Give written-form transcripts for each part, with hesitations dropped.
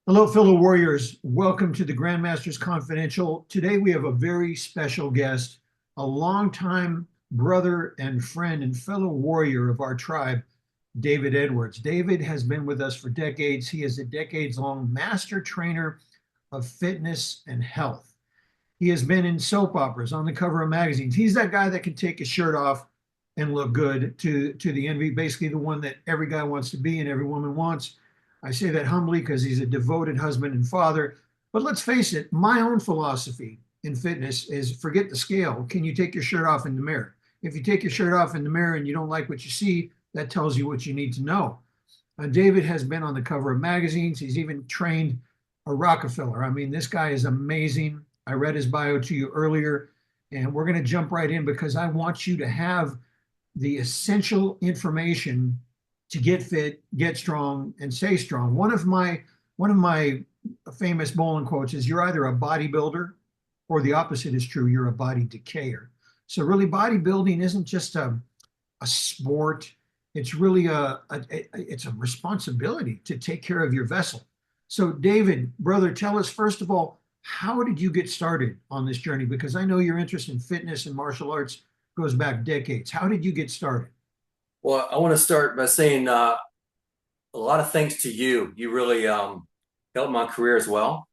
Hello, fellow warriors. Welcome to the Grandmasters Confidential. Today we have a very special guest, a longtime brother and friend and fellow warrior of our tribe, David Edwards. David has been with us for decades. He is a decades-long master trainer of fitness and health. He has been in soap operas, on the cover of magazines. He's that guy that can take his shirt off and look good to the envy, basically the one that every guy wants to be and every woman wants. I say that humbly because he's a devoted husband and father. But let's face it, my own philosophy in fitness is forget the scale. Can you take your shirt off in the mirror? If you take your shirt off in the mirror and you don't like what you see, that tells you what you need to know. David has been on the cover of magazines. He's even trained a Rockefeller. I mean, this guy is amazing. I read his bio to you earlier, and we're going to jump right in because I want you to have the essential information to get fit, get strong, and stay strong. One of my famous Bolan quotes is, "You're either a bodybuilder, or the opposite is true. You're a body decayer." So really, bodybuilding isn't just a sport. It's really it's a responsibility to take care of your vessel. So, David, brother, tell us first of all, how did you get started on this journey? Because I know your interest in fitness and martial arts goes back decades. How did you get started? Well, I want to start by saying a lot of thanks to you. You really helped my career as well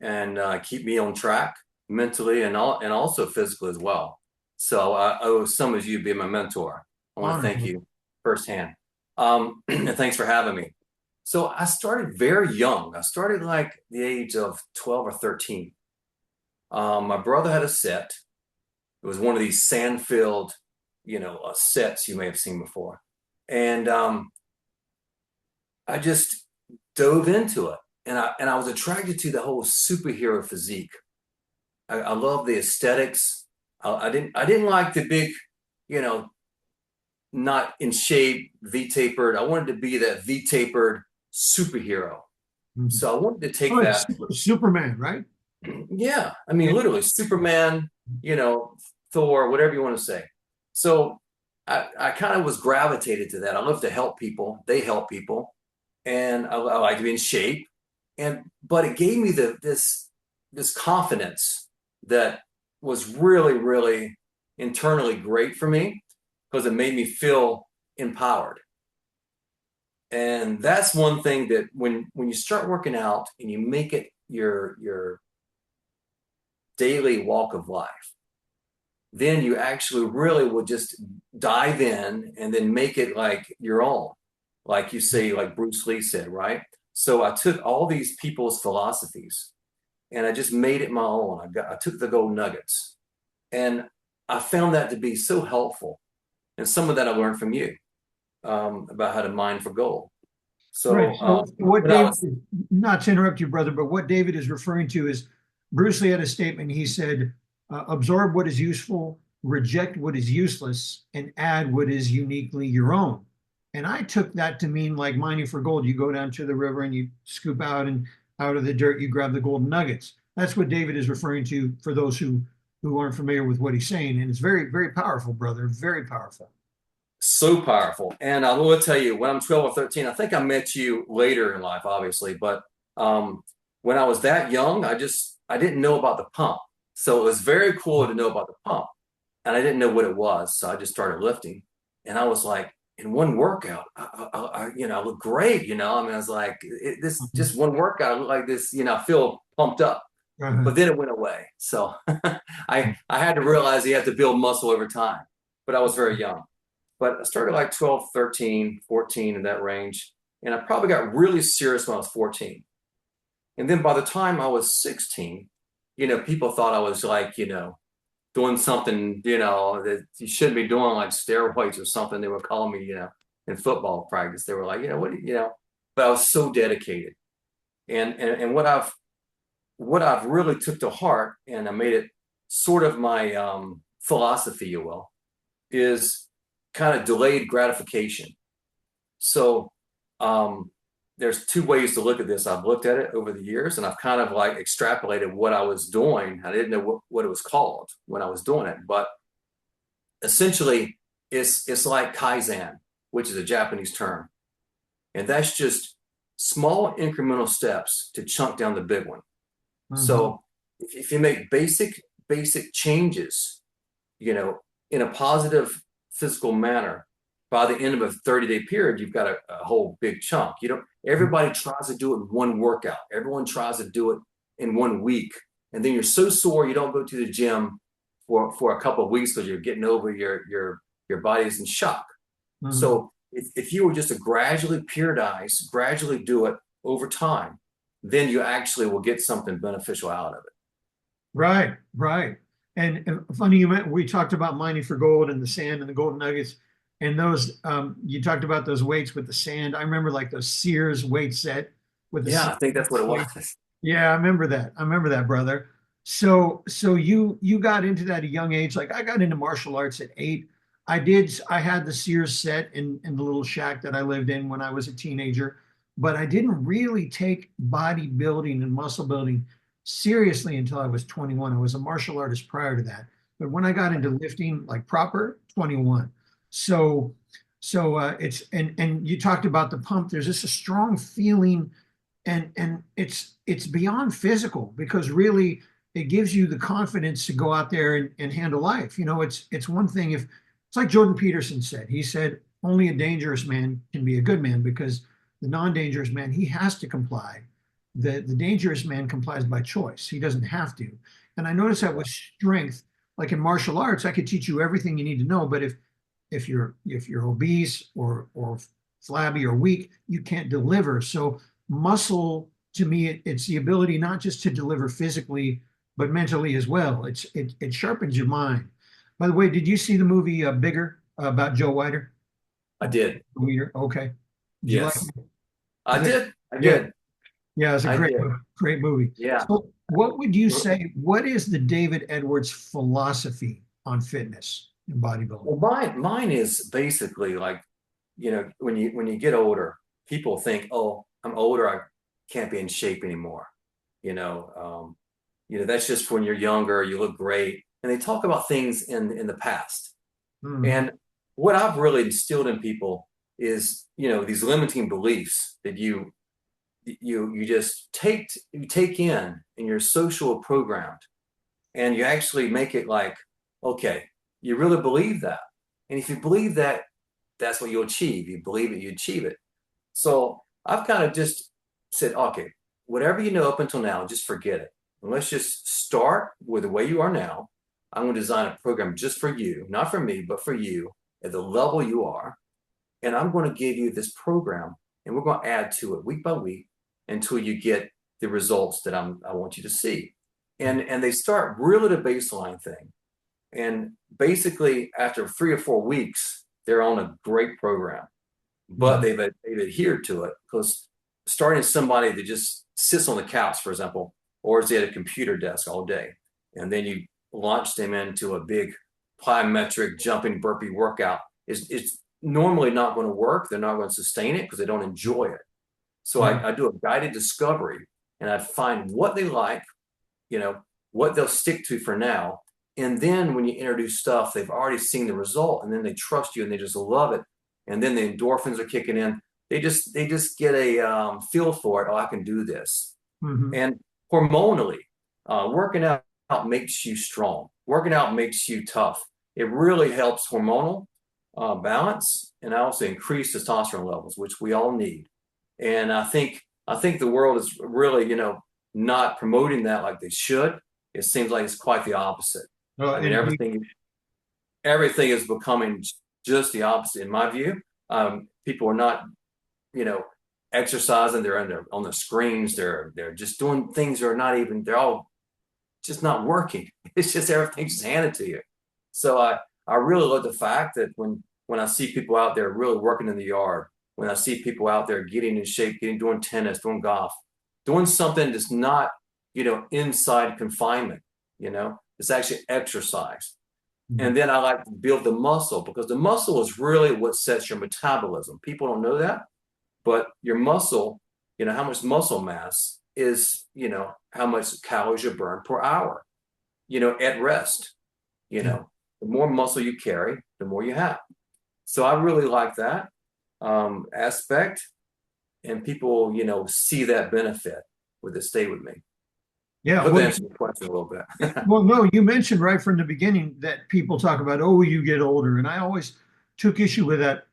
and keep me on track mentally and also physically as well. So I owe some of you being my mentor. I want to thank Honor. you firsthand. And thanks for having me. So I started very young. I started like the age of 12 or 13. My brother had a set. It was one of these sand-filled, sets you may have seen before. And I just dove into it. And I was attracted to the whole superhero physique. I love the aesthetics. I didn't like the big, you know, not in shape, V-tapered. I wanted to be that V-tapered superhero. Mhm. So I wanted to take Like that. Superman, right? Yeah, I mean, Yeah. literally Superman, you know, Thor, whatever you want to say. So I kind of was gravitated to that. I love to help people. They help people, and I like to be in shape. And but it gave me this confidence that was really, really internally great for me because it made me feel empowered. And that's one thing that when you start working out and you make it your daily walk of life, then you actually really will just dive in and then make it like your own. Like you say, like Bruce Lee said, right? So I took all these people's philosophies and I just made it my own. I took the gold nuggets and I found that to be so helpful. And some of that I learned from you about how to mine for gold. Right. So, So what but I David, was, not to interrupt you, brother, but what David is referring to is Bruce Lee had a statement. He said, absorb what is useful, reject what is useless, and add what is uniquely your own. And I took that to mean like mining for gold. You go down to the river and you scoop out, and out of the dirt, you grab the golden nuggets. That's what David is referring to for those who aren't familiar with what he's saying. And it's very, very powerful, brother. Very powerful. so powerful. And I will tell you, when I'm 12 or 13, I think I met you later in life, obviously, but when I was that young, I didn't know about the pump. So it was very cool to know about the pump. And I didn't know what it was. So I just started lifting. And I was like, in one workout, I look great. I mean, I was like, this Mhm. just one workout, I look like this, I feel pumped up. Uh-huh. But then it went away. So I had to realize you have to build muscle over time. But I was very young. But I started like 12, 13, 14 in that range. And I probably got really serious when I was 14. And then by the time I was 16, people thought I was like, doing something, that you shouldn't be doing, like steroids or something. They were calling me, in football practice. They were like, but I was so dedicated. And what I've really took to heart, and I made it sort of my philosophy, you will, is kind of delayed gratification. So um, there's two ways to look at this. I've looked at it over the years and I've kind of like extrapolated what I was doing. I didn't know what it was called when I was doing it, but essentially it's like Kaizen, which is a Japanese term. And that's just small incremental steps to chunk down the big one. Hmm. So if you make basic changes, in a positive physical manner, by the end of a 30-day period, you've got a whole big chunk. Everybody tries to do it in one workout. Everyone tries to do it in 1 week. And then you're so sore you don't go to the gym for a couple of weeks because you're getting over your body's in shock. Hmm. So if you were just to gradually periodize, gradually do it over time, then you actually will get something beneficial out of it. Right, right. And funny we talked about mining for gold and the sand and the golden nuggets and those you talked about those weights with the sand. I remember like those Sears weight set with the Yeah, sand I think that's what it weight. was. Yeah, I remember that. I remember that, brother. So you got into that at a young age. Like I got into martial arts at 8. I had the Sears set in the little shack that I lived in when I was a teenager, but I didn't really take bodybuilding and muscle building seriously until I was 21. I was a martial artist prior to that. But when I got into lifting like proper, 21. So it's and you talked about the pump. There's just a strong feeling and it's beyond physical because really it gives you the confidence to go out there and handle life. It's one thing if it's like Jordan Peterson said. He said only a dangerous man can be a good man because the non-dangerous man he has to comply. The dangerous man complies by choice. He doesn't have to. And I notice that with strength, like in martial arts, I could teach you everything you need to know, but if you're obese or flabby or weak, you can't deliver. So muscle to me it's the ability not just to deliver physically but mentally as well. It sharpens your mind. By the way, did you see the movie Bigger about Joe Weider? I did. Weider, okay. Did you like Yes, it? I Is it? did. I Yeah, did. yeah, it's a I did. great movie. Yeah. So what would you say, what is the David Edwards philosophy on fitness and bodybuilding? Well, mine is basically like, when you get older, people think, oh, I'm older, I can't be in shape anymore. You know, that's just when you're younger, you look great. And they talk about things in the past. Hmm. And what I've really instilled in people is, these limiting beliefs that you just take in and you're social programmed and you actually make it like, okay, you really believe that. And if you believe that, that's what you'll achieve. You believe it, you achieve it. So I've kind of just said, okay, whatever you know up until now, just forget it. And let's just start with the way you are now. I'm going to design a program just for you, not for me, but for you at the level you are. And I'm going to give you this program and we're going to add to it week by week until you get the results that I want you to see. And they start really the baseline thing. And basically after 3 or 4 weeks, they're on a great program, but Hmm. they've adhered to it because starting somebody that just sits on the couch, for example, or is at a computer desk all day, and then you launch them into a big plyometric jumping burpee workout, it's normally not going to work. They're not going to sustain it because they don't enjoy it. So Right. I do a guided discovery and I find what they like, what they'll stick to for now. And then when you introduce stuff, they've already seen the result and then they trust you and they just love it. And then the endorphins are kicking in. They just get a feel for it. Oh, I can do this. Hmm. And hormonally, working out makes you strong. Working out makes you tough. It really helps hormonal balance and also increase testosterone levels, which we all need. And I think the world is really, not promoting that like they should. It seems like it's quite the opposite. Oh, I mean, indeed. everything is becoming just the opposite in my view. People are not, you know, exercising. They're on their screens. They're just doing things that are not even. They're all just not working. It's just everything's just handed to you. So I really love the fact that when I see people out there really working in the yard, when I see people out there getting in shape, doing tennis, doing golf, doing something that's not, inside confinement, it's actually exercise. Mhm. And then I like to build the muscle because the muscle is really what sets your metabolism. People don't know that, but your muscle, how much muscle mass is, how much calories you burn per hour, at rest, Yeah. the more muscle you carry, the more you have. So I really like that aspect. and people, see that benefit. Would it stay with me? I Yeah. hope that answers your question a little bit. Well, no, you mentioned right from the beginning that people talk about, oh, you get older. And I always took issue with that.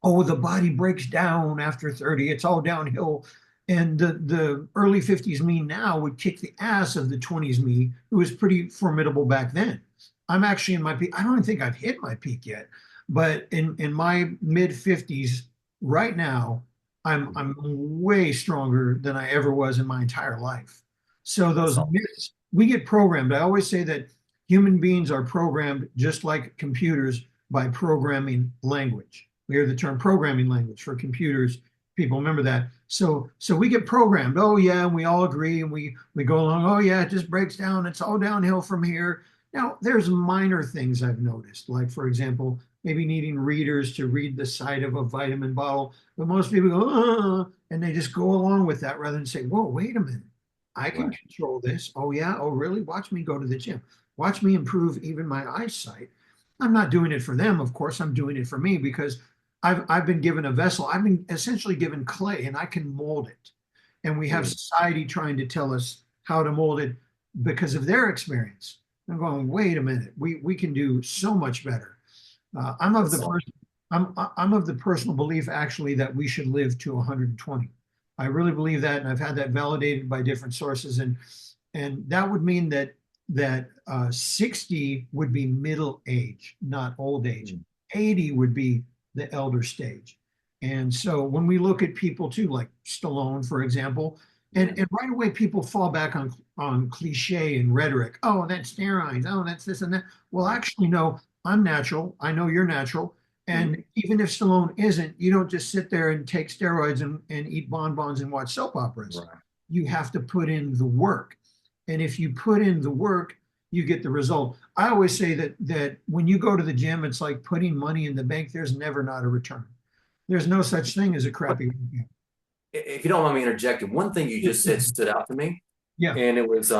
Oh, the body breaks down after 30. It's all downhill. And the early 50s me now would kick the ass of the 20s me, who was pretty formidable back then. I'm actually in my peak. I don't even think I've hit my peak yet. But in my mid 50s right now, I'm way stronger than I ever was in my entire life. So That's those all. myths, we get programmed. I always say that human beings are programmed just like computers by programming language. We hear the term programming language for computers. People remember that. So we get programmed. Oh yeah, and we all agree, and we go along. Oh yeah, it just breaks down. It's all downhill from here. Now there's minor things I've noticed, like for example, maybe needing readers to read the side of a vitamin bottle. But most people go, and they just go along with that rather than say, whoa, wait a minute. I can Right. control this. Oh, yeah. Oh, really? Watch me go to the gym. Watch me improve even my eyesight. I'm not doing it for them, of course. I'm doing it for me because I've been given a vessel. I've been essentially given clay and I can mold it. And we have Mm. society trying to tell us how to mold it because of their experience. I'm going, wait a minute. We can do so much better. I'm of the That's all. person I'm of the personal belief actually that we should live to 120. I really believe that, and I've had that validated by different sources, and that would mean that 60 would be middle age, not old age. Mm. 80 would be the elder stage. And so when we look at people too, like Stallone, for example, and, Yeah. and right away people fall back on cliche and rhetoric. Oh, that's steroids. Oh, that's this and that. Well, Right. actually, no, I'm natural. I know you're natural. Mm. And even if Stallone isn't, you don't just sit there and take steroids and eat bonbons and watch soap operas. Right. You have to put in the work. And if you put in the work, you get the result. I always say that when you go to the gym, it's like putting money in the bank. There's never not a return. There's no such thing as a But crappy workout. if you don't mind me interjecting, one thing you just said stood out to me, Yeah. and it was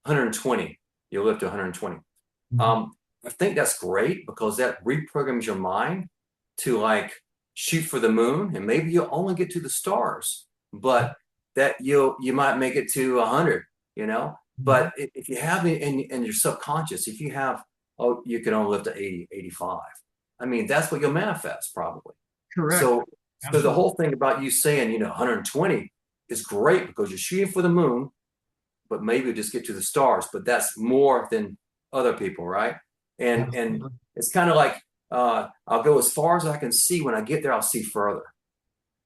120. You live to 120. Mhm. Um, I think that's great because that reprograms your mind to like shoot for the moon, and maybe you'll only get to the stars, but that you might make. It to 100, you know. Mhm. But if you have it in your subconscious, if you have, oh, you can only live to 80, 85. I mean, that's what you'll manifest probably. Correct. So the Absolutely. whole thing about you saying, 120 is great because you're shooting for the moon, but maybe just get to the stars. But that's more than other people, right? And Absolutely. it's kind of like I'll go as far as I can see. When I get there, I'll see further.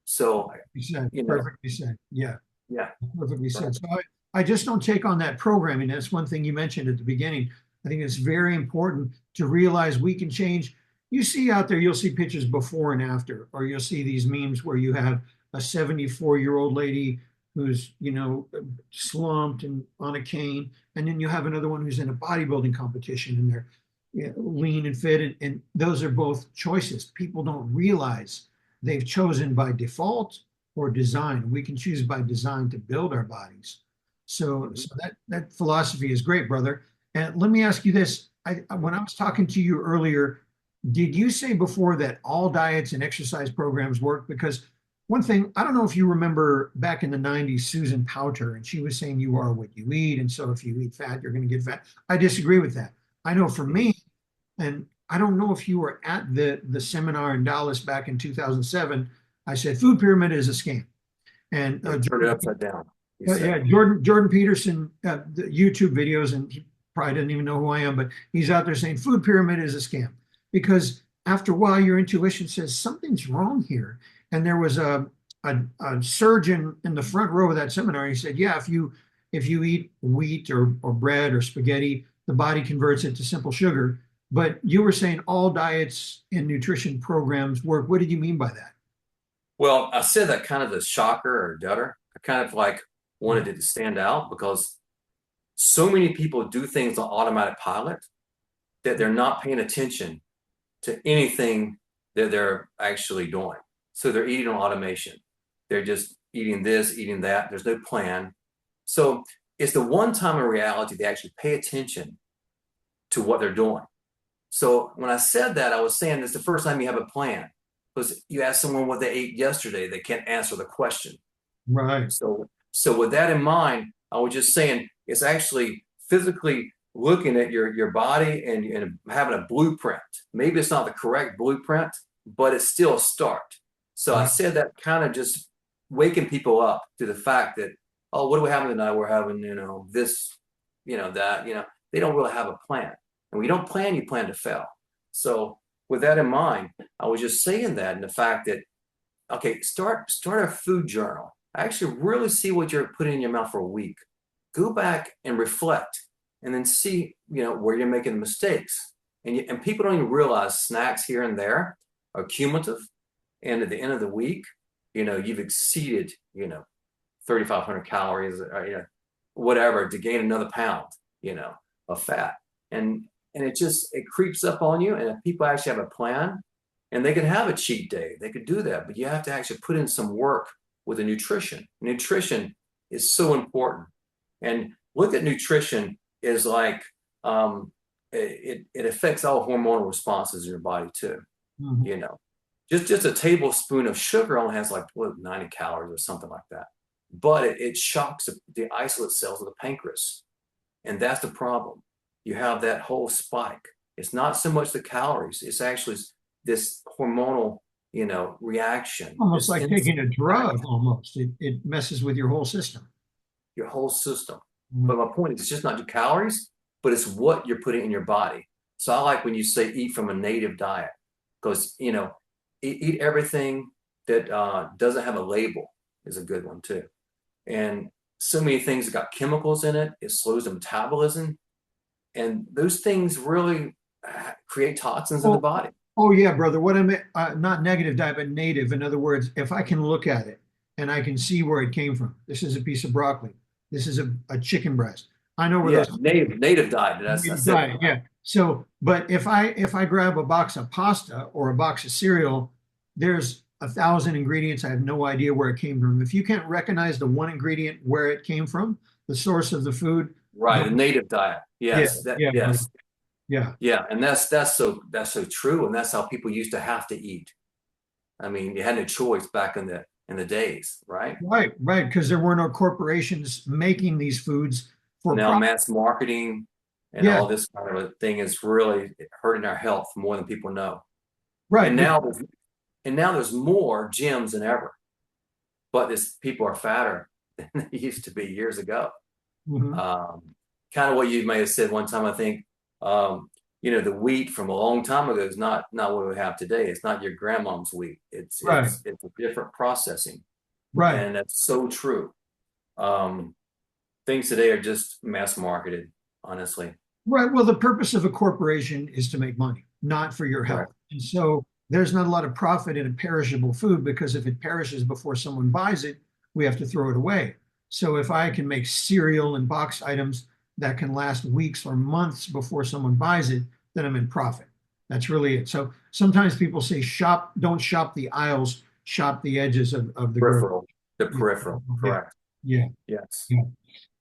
So You said, you know, perfectly said. Yeah. yeah, Perfectly right. said. So I just don't take on that programming. That's one thing you mentioned at the beginning. I think it's very important to realize we can change. You see out there, you'll see pictures before and after, or you'll see these memes where you have a 74-year-old lady who's, slumped and on a cane, and then you have another one who's in a bodybuilding competition and they're lean and fit. And those are both choices. People don't realize they've chosen by default or design. We can choose by design to build our bodies. So, Mhm. so that philosophy is great, brother. And let me ask you this: when I was talking to you earlier, did you say before that all diets and exercise programs work? Because one thing, I don't know if you remember back in the 90s, Susan Powter, and she was saying you are what you eat. And so if you eat fat, you're going to get fat. I disagree with that. I know for Mhm. me, and I don't know if you were at the seminar in Dallas back in 2007. I said food pyramid is a scam, and Yeah, turn it upside down. You Yeah, said, Jordan Peterson, the YouTube videos, and he probably doesn't even know who I am, but he's out there saying food pyramid is a scam because after a while your intuition says something's wrong here. And there was a surgeon in the front row of that seminar. He said, yeah, if you eat wheat or bread or spaghetti, the body converts it to simple sugar. But you were saying all diets and nutrition programs work. What did you mean by that? well, I said that kind of a shocker or dutter. I kind of like wanted it to stand out because so many people do things on automatic pilot that they're not paying attention to anything that they're actually doing. So they're eating on automation. They're just eating this, eating that. There's no plan. So it's the one time in reality they actually pay attention to what they're doing. So when I said that, I was saying it's the first time you have a plan. Because you ask someone what they ate yesterday, they can't answer the question. Right. So with that in mind, I was just saying it's actually physically looking at your body and having a blueprint. Maybe it's not the correct blueprint, but it's still a start. So I Right. said that kind of just waking people up to the fact that, oh, what are we having tonight? We're having, this, that, they don't really have a plan. And when you don't plan, you plan to fail. So with that in mind, I was just saying that and the fact that, okay, start a food journal. Actually really see what you're putting in your mouth for a week. Go back and reflect and then see, where you're making mistakes. And people don't even realize snacks here and there are cumulative. And at the end of the week, you've exceeded, 3,500 calories, or, whatever, to gain another pound, of fat. And it creeps up on you. And if people actually have a plan, and they can have a cheat day, they could do that, but you have to actually put in some work with the nutrition. Nutrition is so important. And look at nutrition is like it affects all hormonal responses in your body too. Mhm. You know, just a tablespoon of sugar only has like 90 calories or something like that, but it shocks the isolate cells of the pancreas, and that's the problem. You have that whole spike. It's not so much the calories; it's actually this hormonal, reaction. Almost This like taking a impact drug, almost. It messes with your whole system. your whole system. Mhm. But my point is, it's just not your calories, but it's what you're putting in your body. So I like when you say eat from a native diet, because eat everything that doesn't have a label is a good one too. And so many things that got chemicals in it, it slows the metabolism, and those things really create toxins in the Oh, body. oh yeah, brother. What I meant, not negative diet, but native. In other words, if I can look at it and I can see where it came from. This is a piece of broccoli. This is a chicken breast. I know where Yeah, those native diet. That's it. diet. Yeah. So, but if I grab a box of pasta or a box of cereal, there's 1,000 ingredients. I have no idea where it came from. If you can't recognize the one ingredient where it came from, the source of the food, Right, the don't, native diet. yeah, Yes, yeah, brother. yes. Yeah. Yeah, and that's so true, and that's how people used to have to eat. I mean, you had no choice back in the days, right? Right, right, because there were no corporations making these foods for Now profit. mass marketing and Yeah, all this kind of a thing is really hurting our health more than people know. right. And now there's more gyms than ever, but this people are fatter than they used to be years ago. Mhm. Um, Kind of what you may have said one time, I think. Um, the wheat from a long time ago is not what we have today. It's not your grandmom's wheat. It's Right, it's it's a different processing, right, and that's so true. Um, Things today are just mass marketed, honestly. right. Well, the purpose of a corporation is to make money, not for your health. Correct. And so there's not a lot of profit in a perishable food because if it perishes before someone buys it, we have to throw it away. So if I can make cereal and box items that can last weeks or months before someone buys it, then I'm in profit. That's really it. So sometimes people say don't shop the aisles, shop the edges of the grocery. Peripheral, the peripheral. Yeah, Correct. yeah, Yes. yeah.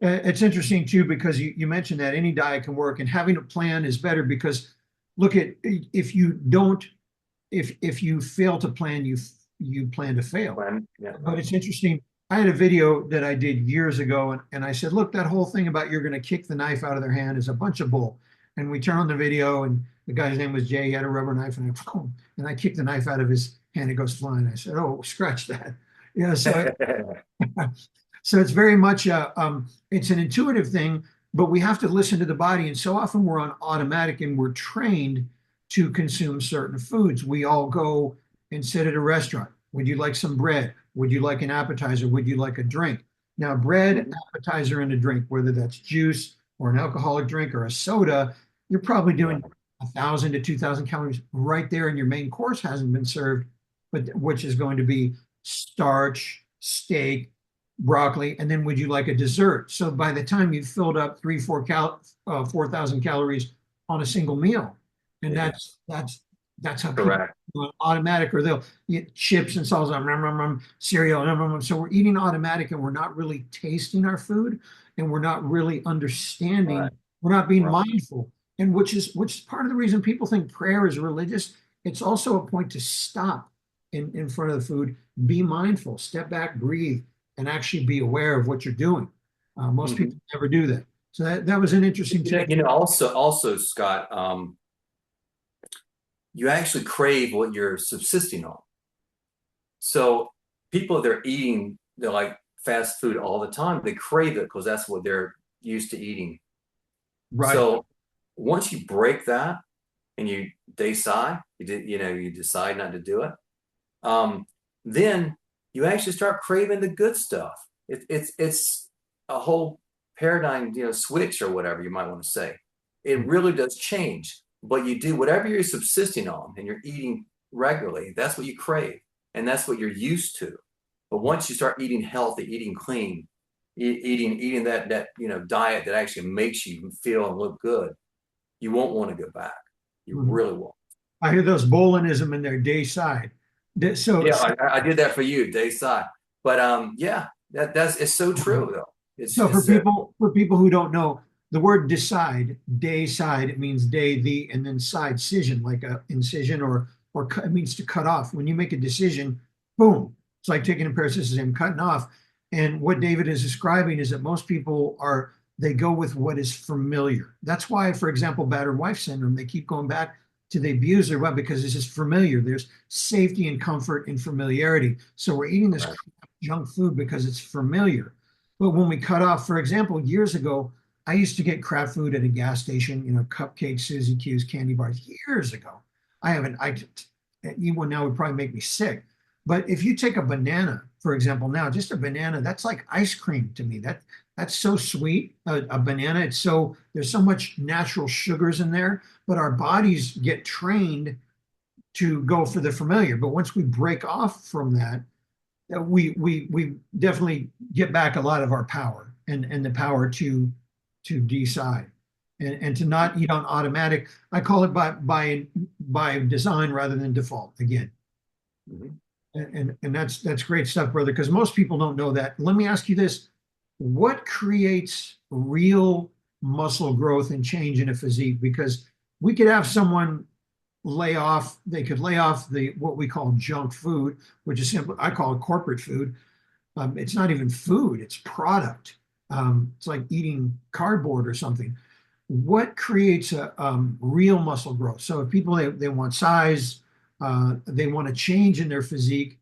It's interesting too because you mentioned that any diet can work, and having a plan is better because look at if you don't if you fail to plan, you plan to fail. When, yeah, But right. it's interesting. I had a video that I did years ago, and I said, look, that whole thing about you're going to kick the knife out of their hand is a bunch of bull. And we turned on the video, and the guy's name was Jay. He had a rubber knife, and I kicked the knife out of his hand. It goes flying. I said, oh, scratch that. Yeah. So so it's very much it's an intuitive thing, but we have to listen to the body. And so often we're on automatic and we're trained to consume certain foods. We all go and sit at a restaurant. Would you like some bread? Would you like an appetizer? Would you like a drink? Now, bread, Mhm. appetizer, and a drink, whether that's juice or an alcoholic drink or a soda, you're probably doing Right. 1,000 to 2,000 calories right there, and your main course hasn't been served, but which is going to be starch, steak, broccoli, and then would you like a dessert? So by the time you've filled up 4,000 calories on a single meal, and Yeah. that's how people Correct. automatic, or they'll eat chips and salsa, cereal, so we're eating automatic, and we're not really tasting our food, and we're not really understanding. Right. We're not being Right. mindful, and which is part of the reason people think prayer is religious. It's also a point to stop in front of the food, be mindful, step back, breathe, and actually be aware of what you're doing. Most people Mhm. never do that. So that was an interesting take. Also, Scott, you actually crave what you're subsisting on. So people that are eating, they're like fast food all the time. They crave it because that's what they're used to eating. Right. So once you break that and you decide, you decide not to do it, um, then you actually start craving the good stuff. It's a whole paradigm, switch or whatever you might want to say. It really does change. But you do whatever you're subsisting on and you're eating regularly, that's what you crave, and that's what you're used to. But once you start eating healthy, eating clean, eating that diet that actually makes you feel and look good, you won't want to go back. You Mhm. really won't. I hear those Bolanism in their day side. So, Yeah, I did that for you, day side. But yeah, that's it's so true though. It's so it's for people who don't know, the word decide, day side, it means day, the, and then side, cision, like a incision or cut, it means to cut off. When you make a decision, boom, it's like taking a pair of scissors and cutting off. And what David is describing is that most people are they go with what is familiar. That's why, for example, battered wife syndrome, they keep going back to the abuser, well, because it's just familiar. There's safety and comfort and familiarity. So we're eating this right. junk food because it's familiar. But when we cut off, for example, years ago, I used to get crap food at a gas station, cupcakes, Suzy Q's, candy bars years ago. I haven't, I, eat one now would probably make me sick. But if you take a banana, for example, now just a banana, that's like ice cream to me. That's so sweet. A banana, there's so much natural sugars in there, but our bodies get trained to go for the familiar. But once we break off from that, we definitely get back a lot of our power and the power to decide and to not eat on automatic. I call it by design rather than default again. Mhm. And that's great stuff, brother, because most people don't know that. Let me ask you this. What creates real muscle growth and change in a physique? Because we could have someone they could lay off the what we call junk food, which is simply I call it corporate food. It's not even food, it's product. It's like eating cardboard or something. What creates a real muscle growth? So if people they want size, they want to change in their physique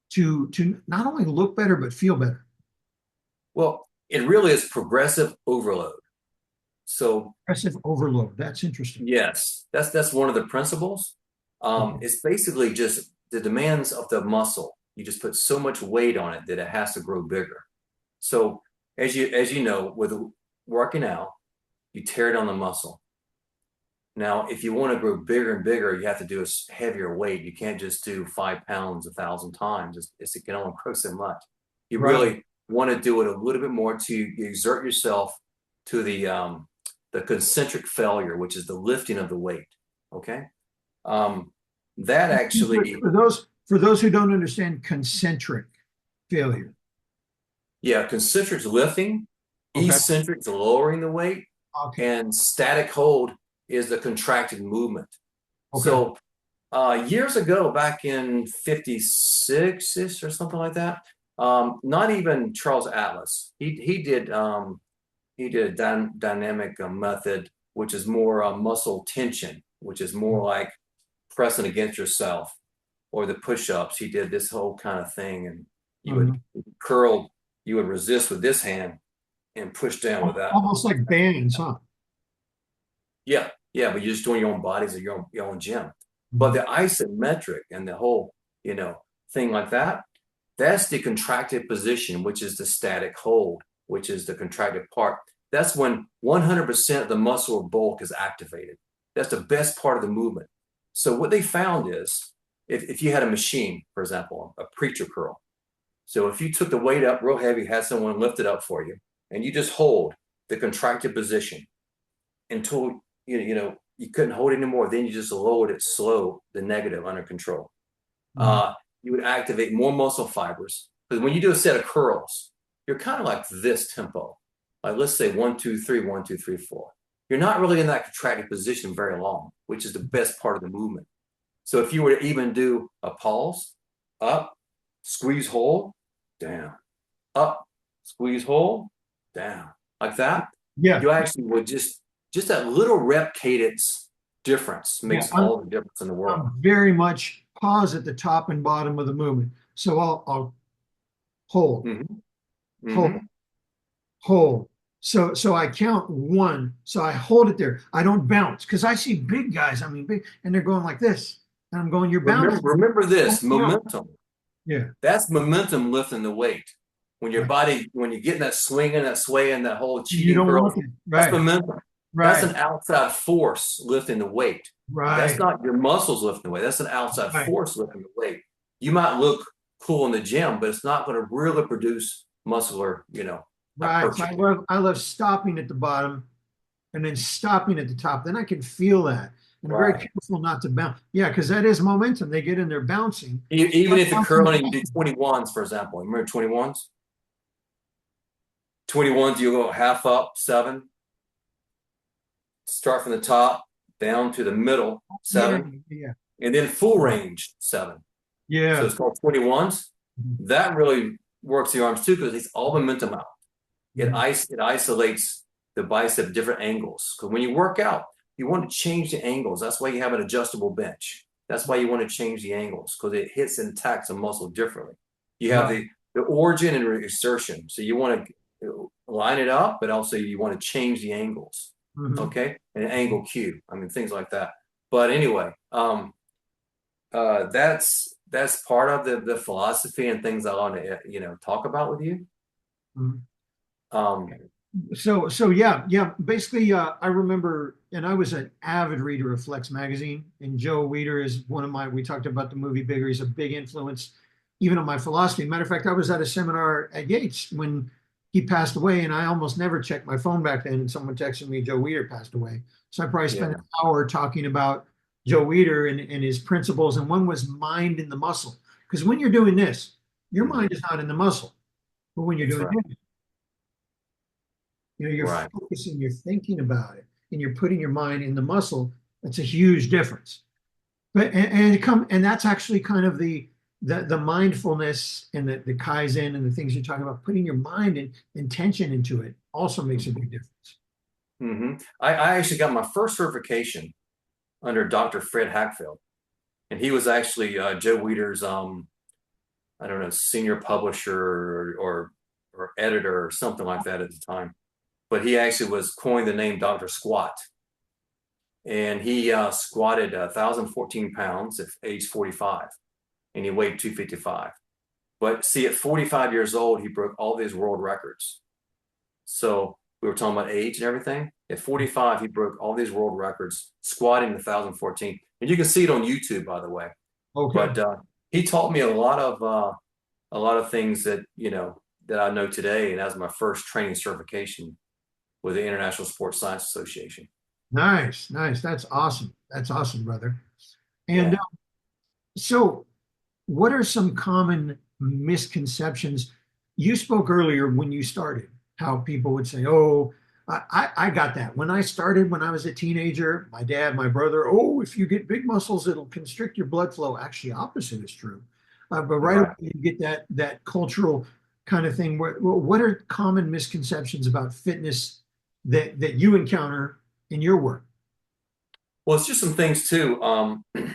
to not only look better but feel better. Well, it really is progressive overload. So Progressive overload. That's interesting. yes, that's one of the principles. Okay. It's basically just the demands of the muscle. You just put so much weight on it that it has to grow bigger. So as you know, with working out, you tear down the muscle. Now, if you want to grow bigger and bigger, you have to do a heavier weight. You can't just do 5 pounds 1,000 times. It can only grow so much. You Right. really want to do it a little bit more to exert yourself to the concentric failure, which is the lifting of the weight. Okay, um, that actually, For those who don't understand concentric failure. yeah, concentric's lifting, Okay. eccentric's lowering the weight, Okay. and static hold is the contracted movement. Okay. So years ago, back in 56 ish or something like that, not even Charles Atlas. He did a dynamic method, which is more muscle tension, which is more like pressing against yourself, or the push-ups. He did this whole kind of thing, and you would Mhm. curl, you would resist with this hand and push down with that one. Almost like bands, huh? Yeah, yeah, but you're just doing your own bodies or your own gym. But Mhm. the isometric and the whole, thing like that, that's the contracted position, which is the static hold, which is the contracted part. That's when 100% of the muscle or bulk is activated. That's the best part of the movement. So what they found is if you had a machine, for example, a preacher curl. So if you took the weight up real heavy, had someone lift it up for you, and you just hold the contracted position until you couldn't hold it anymore. Then you just lowered it slow, the negative under control. Mhm. You would activate more muscle fibers. Because when you do a set of curls, you're kind of like this tempo. Like let's say 1, 2, 3, 1, 2, 3, 4. You're not really in that contracted position very long, which is the best part of the movement. So if you were to even do a pause, up, squeeze, hold, down, up, squeeze, hold, down, like that. Yeah, You actually would just that little rep cadence difference yeah. makes all the difference in the world. I'm very much pause at the top and bottom of the movement. So I'll hold, Hmm. hold, Hmm. hold. So I count one. So I hold it there. I don't bounce because I see big guys. I mean, big, and they're going like this, and I'm going, you're Remember, bouncing. remember this Yeah, momentum. yeah, That's momentum lifting the weight. When your right. body, when you get in that swing and that sway and that whole You cheating don't curl, want it. that's Right, momentum. That's right, an outside force lifting the weight. That's right, not your muscles lifting the weight. That's an outside right, force lifting the weight. You might look cool in the gym, but it's not going to really produce muscular, right. So hypertrophy. I love stopping at the bottom and then stopping at the top. Then I can feel that. And I'm very Right. careful not to bounce. Yeah, because that is momentum. They get in there bouncing. Even I'm if the bouncing curling, you do back. 21s, for example. Remember 21s? 21s, you go half up, seven, start from the top down to the middle, Yeah, seven, yeah, and then full range, seven. So yeah. it's called 21s. Mhm, That really works the arms too because it's all momentum out. mhm. It isolates the bicep different angles. Because when you work out, you want to change the angles. That's why you have an adjustable bench. That's why you want to change the angles because it hits and attacks a muscle differently. You have Right. the origin and exertion. So you want to line it up, but also you want to change the angles. Mhm. Okay. And an angle cue. I mean, things like that. But anyway, that's part of the philosophy and things I want to talk about with you. Mhm. Um, So yeah, yeah. Basically, I remember, and I was an avid reader of Flex magazine, and Joe Weider is one of my. We talked about the movie Bigger. He's a big influence, even on my philosophy. Matter of fact, I was at a seminar at Yates when he passed away, and I almost never checked my phone back then. And someone texted me Joe Weider passed away, so I probably spent yeah. an hour talking about Joe Weider and his principles. And one was mind in the muscle, because when you're doing this, your mind Mhm. is not in the muscle, but when you're That's doing right. this, you're Right. focusing, you're thinking about it, and you're putting your mind in the muscle. That's a huge difference. But and that's actually kind of the mindfulness and the kaizen and the things you're talking about. Putting your mind and intention into it also makes a big difference. I actually got my first certification under Dr. Fred Hackfield, and he was actually Joe Weider's I don't know, senior publisher or editor or something like that at the time. But he actually was coined the name Dr. Squat, and he squatted 1,014 pounds at age 45, and he weighed 255. But see, at 45 years old, he broke all these world records. So we were talking about age and everything. At 45, he broke all these world records squatting 1,014, and you can see it on YouTube, by the way. Okay. But he taught me a lot of things that that I know today, and that was my first training certification with the International Sports Science Association. Nice, nice. That's awesome. That's awesome, brother. And Yeah, so, what are some common misconceptions? You spoke earlier when you started, how people would say, "Oh, I got that. When I started, when I was a teenager, my dad, my brother, oh, if you get big muscles, it'll constrict your blood flow." Actually, opposite is true. But right away, right. you get that cultural kind of thing. What are common misconceptions about fitness that you encounter in your work? Well, it's just some things too.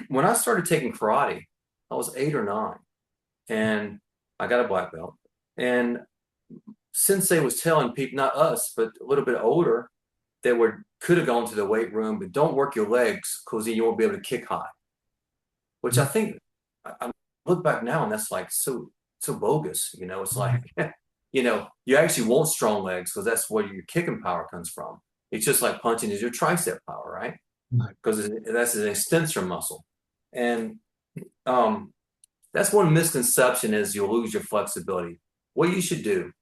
When I started taking karate, I was 8 or 9, and I got a black belt. And Sensei was telling people, not us, but a little bit older, that were could have gone to the weight room, but don't work your legs because then you won't be able to kick high. Which I think I look back now and that's like so bogus. It's like you actually want strong legs because that's where your kicking power comes from. It's just like punching is your tricep power, right? Right. Because that's an extensor muscle, and um, that's one misconception is you'll lose your flexibility. What you should do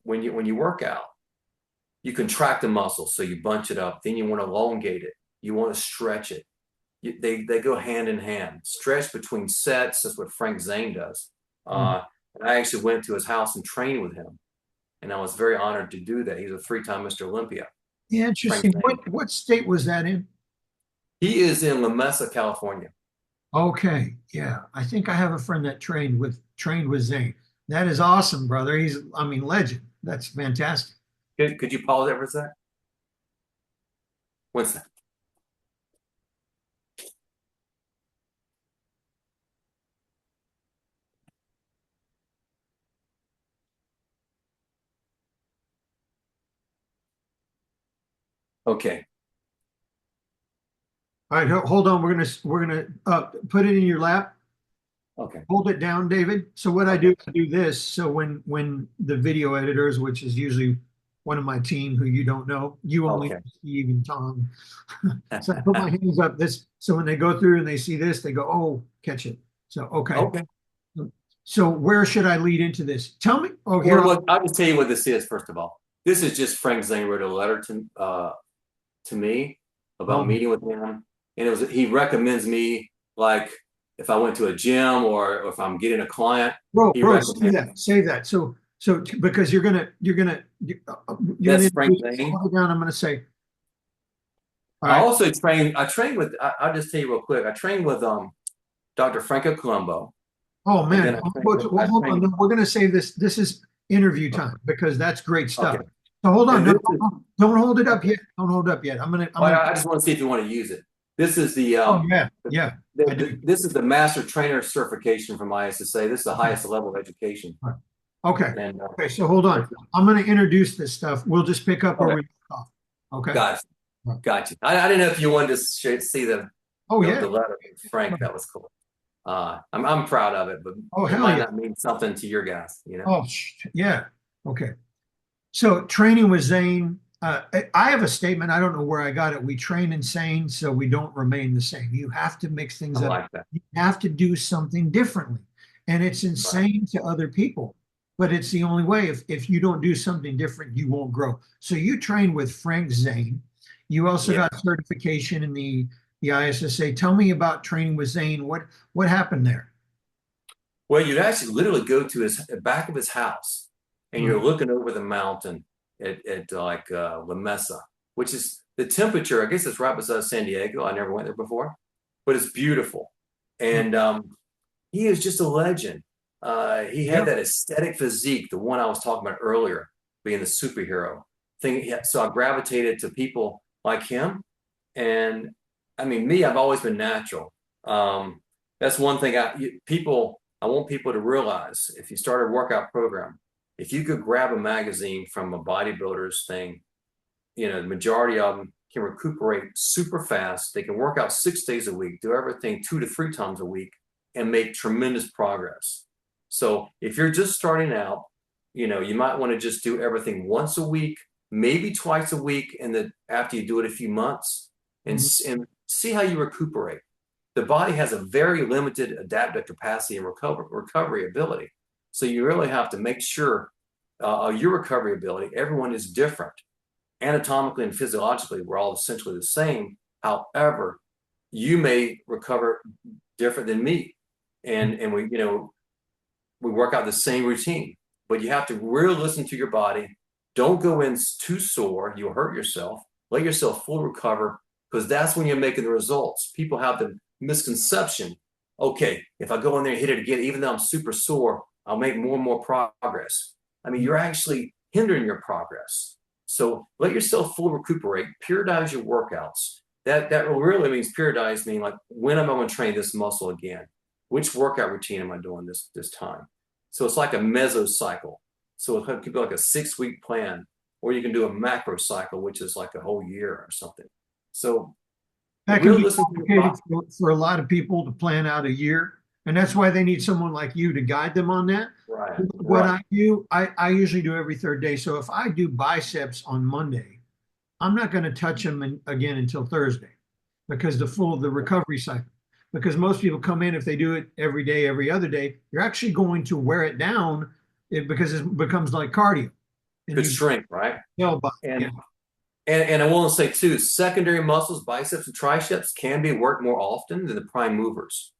when you work out, you contract the muscle, so you bunch it up. Then you want to elongate it. You want to stretch it. They go hand in hand. Stretch between sets. That's what Frank Zane does. Mhm. And I actually went to his house and trained with him, and I was very honored to do that. He's a 3-time Mr. Olympia, Frank Interesting. Zane. What state was that in? He is in La Mesa, California. Okay, yeah. I think I have a friend that trained with Zane. That is awesome, brother. He's, I mean, legend. That's fantastic. Could you pause that for a sec? One sec. Okay. All right, hold on. We're gonna put it in your lap. Okay. Hold it down, David. So what Okay. I do this. So when the video editors, which is usually one of my team who you don't know, you only Okay. know Steve and Tom. So I put my hands up this. So when they go through and they see this, they go, "Oh, catch it." So okay. Okay. So where should I lead into this? Tell me. Oh, here. Well, I'll just tell you what this is, first of all. This is just Frank Zane wrote a letter to me about Oh, meeting with him. And he recommends me, like if I went to a gym or if I'm getting a client, he bro, save recommends. that. Save that. Because you're gonna That's Frank introduce this. Zane. Hold it down. I'm gonna say, all I right. also I train with, I'll just tell you real quick. I train with Dr. Franco Colombo. Oh And man, then well, I hold on. train. No, we're gonna save this. This is interview time because that's great stuff. Okay. So hold on. And No, this is, don't hold it up okay. yet. Don't hold up yet. I'm Well, gonna. I just want to see if you want to use it. This is Oh yeah, yeah. I do. this is the master trainer certification from ISSA. This is the highest level of education. All right. Okay. And Okay. So hold on. I'm gonna introduce this stuff. We'll just pick up where okay, we left off. Okay. got it, Right. got you. I didn't know if you wanted to see Oh yeah. the letter from Frank. Right. That was cool. I'm proud of it, but Oh it hell might yeah. not mean something to your guys, you know. Oh yeah. Okay. So training with Zane, I have a statement. I don't know where I got it. We train insane, so we don't remain the same. You have to mix I things up. like that. You have to do something differently, and it's Right. insane to other people, but it's the only way. If you don't do something different, you won't grow. So you train with Frank Zane. You also Yeah. got certification in the ISSA. Tell me about training with Zane. What happened there? Well, you'd actually literally go to his back of his house, and Hmm. you're looking over the mountain at like La Mesa, which is the temperature. I guess it's right beside San Diego. I never went there before, but it's beautiful. And he is just a legend. He had Yeah. that aesthetic physique, the one I was talking about earlier, being the superhero thing. Yeah, so I gravitated to people like him. And I mean, me, I've always been natural. That's one thing I want people to realize if you start a workout program, if you could grab a magazine from a bodybuilder's thing, you know, the majority of them can recuperate super fast. They can work out 6 days a week, do everything 2 to 3 times a week, and make tremendous progress. So if you're just starting out, you know, you might want to just do everything once a week, maybe twice a week, and then after you do it a few months, Mhm. and see how you recuperate. The body has a very limited adaptive capacity and recovery ability. So you really have to make sure your recovery ability, everyone is different anatomically and physiologically, we're all essentially the same. However, you may recover different than me. And we, you know, we work out the same routine, but you have to really listen to your body. Don't go in too sore. You'll hurt yourself. Let yourself fully recover because that's when you're making the results. People have the misconception, okay, if I go in there and hit it again, even though I'm super sore, I'll make more and more progress. I mean, you're actually hindering your progress. So let yourself fully recuperate, periodize your workouts. That really means periodize, meaning like when am I going to train this muscle again? Which workout routine am I doing this time? So it's like a mesocycle. So it could be like a 6 week plan, or you can do a macro cycle, which is like a whole year or something. So That can really be listen to your complicated body. for a lot of people to plan out a year. And that's why they need someone like you to guide them on that. Right, What right. I do, I usually do every third day. So if I do biceps on Monday, I'm not going to touch them again until Thursday because the recovery cycle. Because most people come in, if they do it every day, every other day, you're actually going to wear it down because it becomes like cardio and Could you shrink, right? tell by, yeah. And and I want to say too, secondary muscles, biceps and triceps can be worked more often than the prime movers.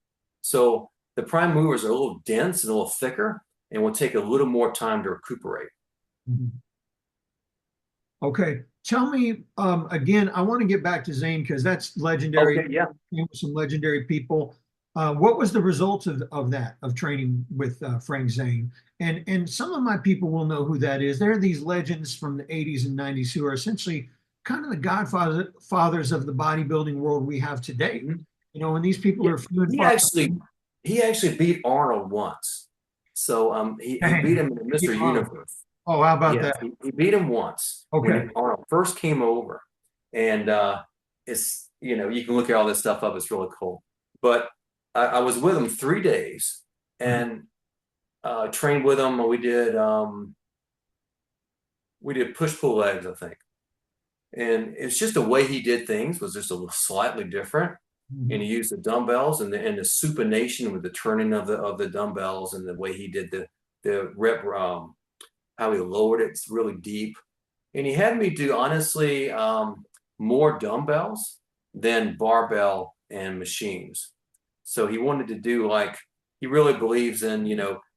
So the prime movers are a little dense and a little thicker and will take a little more time to recuperate. Mhm. Okay. Tell me again, I want to get back to Zane because that's legendary. Okay, yeah. Some legendary people. What was the results of that, of training with Frank Zane? And some of my people will know who that is. There are these legends from the 80s and 90s who are essentially kind of the fathers of the bodybuilding world we have today. Mhm. You know, and these people Yeah, are few and he far actually between. he actually beat Arnold once. So he beat Dang. him in Mr. Oh, Universe. oh, how about Yes, that? he beat him once Okay. when Arnold first came over. And it's, you can look at all this stuff up. It's really cool. But I was with him 3 days Mhm. and trained with him. We did push pull legs, I think. And it's just the way he did things was just a little slightly different. And Mhm. he used the dumbbells and the supination with the turning of the dumbbells and the way he did the rep, how he lowered it. It's really deep. And he had me do honestly more dumbbells than barbell and machines. So he wanted to do like he really believes in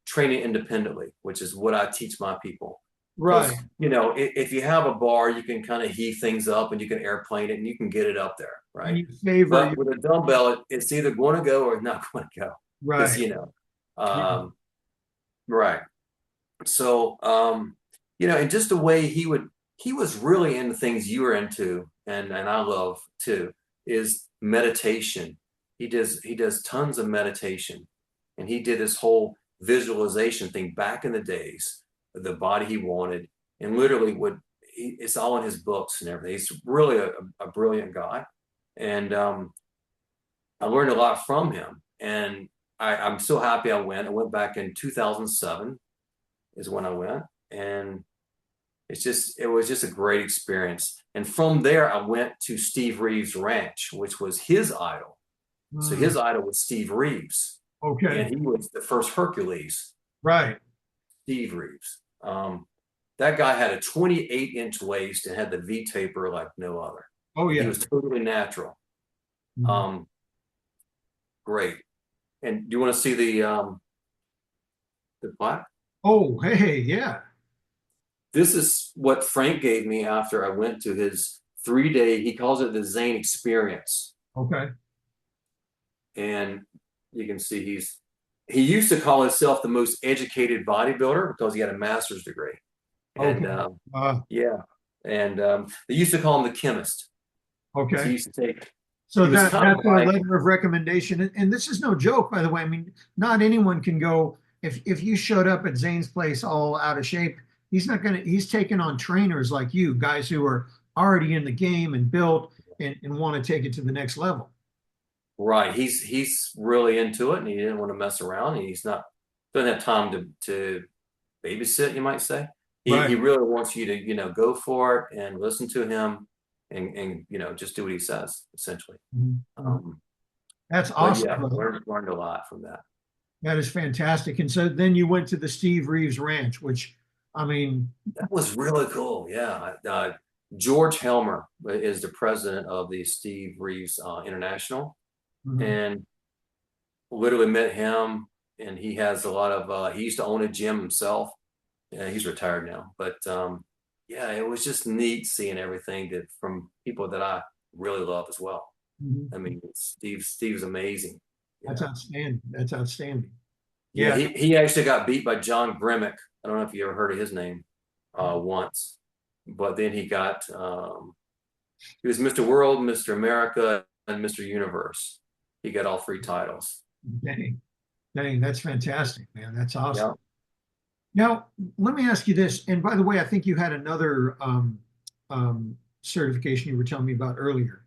training independently, which is what I teach my people. Because Right. if you have a bar, you can kind of heave things up and you can airplane it and you can get it up there, And right? you favor But your with a dumbbell, it's either going to go or not going to go. Because right. Yeah. right. So, and just the way he was really into things you were into, and I love too, is meditation. He does tons of meditation, and he did this whole visualization thing back in the days, the body he wanted, and literally it's all in his books and everything. He's really a brilliant guy, and I learned a lot from him, and I'm so happy I went. I went back in 2007 is when I went, and it was just a great experience. And from there, I went to Steve Reeves' ranch, which was his idol. So Mm, his idol was Steve Reeves, and okay. he was the first Hercules, Right. Steve Reeves. That guy had a 28-inch waist and had the V taper like no other, Oh and he yeah. was totally natural. Mhm. Um, Great. And do you want to see the plaque? Oh, hey, yeah. This is what Frank gave me after I went to his 3 day, he calls it the Zane experience. Okay. And you can see he used to call himself the most educated bodybuilder because he had a master's degree. And Okay. Uh, yeah, and they used to call him the chemist because okay. So he was that kind of that's a like, letter of recommendation, and this is no joke, by the way. I mean, not anyone can go if you showed up at Zane's place all out of shape. He's not gonna. He's taking on trainers like you, guys who are already in the game and built and want to take it to the next level. right, he's really into it and he didn't want to mess around. And he's not, doesn't have time to babysit, you might say. He Right. really wants you to, go for it and listen to him and just do what he says, essentially. Mhm. Mhm. Um, That's but awesome, yeah, brother. learned a lot from that. That is fantastic. And so then you went to the Steve Reeves Ranch, which, I mean, That was really cool. Yeah. George Helmer is the president of the Steve Reeves International, mhm. and literally met him. And he has a lot of, he used to own a gym himself. Yeah, he's retired now. But yeah, it was just neat seeing everything that from people that I really love as well. Mhm. I mean, Steve's amazing. You That's know, outstanding. That's outstanding. yeah, Yeah. he actually got beat by John Grimmick. I don't know if you ever heard of his name once, but then he was Mr. World, Mr. America, and Mr. Universe. He got all three titles. Dang, dang, that's fantastic, man. That's awesome. Yeah. Now, let me ask you this. And by the way, I think you had another certification you were telling me about earlier.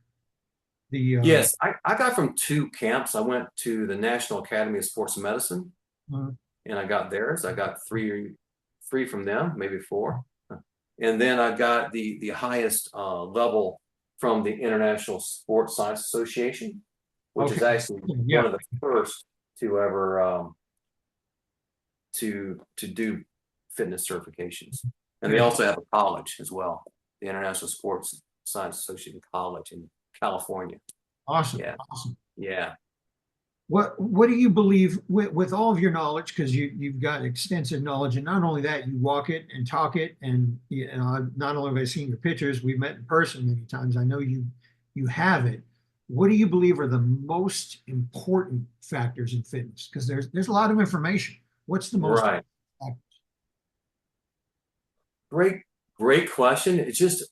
The Yes, I got from two camps. I went to the National Academy of Sports Medicine, uh, and I got theirs. I got three from them, maybe four, and then I got the highest level from the International Sports Science Association, which is okay, actually one yeah, of the first to ever to do fitness certifications. And they fantastic. also have a college as well, the International Sports Science Association College in California. Awesome, Yeah, awesome. yeah. What do you believe with all of your knowledge? Because you've got extensive knowledge, and not only that, you walk it and talk it, and you know, not only have I seen your pictures, we've met in person many times. I know you have it. what do you believe are the most important factors in fitness? Because there's a lot of information. What's the most Right. important Great, great question. It's just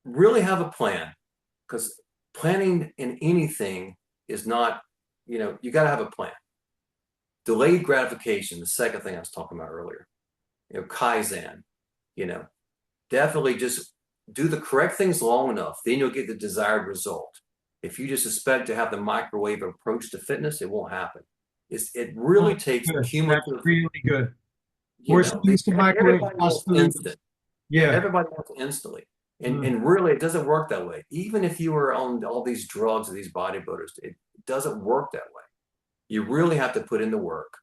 really have a plan, because planning in anything is not, you got to have a plan. Delayed gratification, the second thing I was talking about earlier, Kaizen, you know, definitely just do the correct things long enough, then you'll get the desired result. If you just expect to have the microwave approach to fitness, it won't happen. It Oh, really that's takes good. That's cumulative, really good. We're so used to microwave everybody fast wants food. instant. Yeah, Yeah. everybody wants instantly. And Mm. and really it doesn't work that way. Even if you were on all these drugs or these bodybuilders, it doesn't work that way. You really have to put in the work.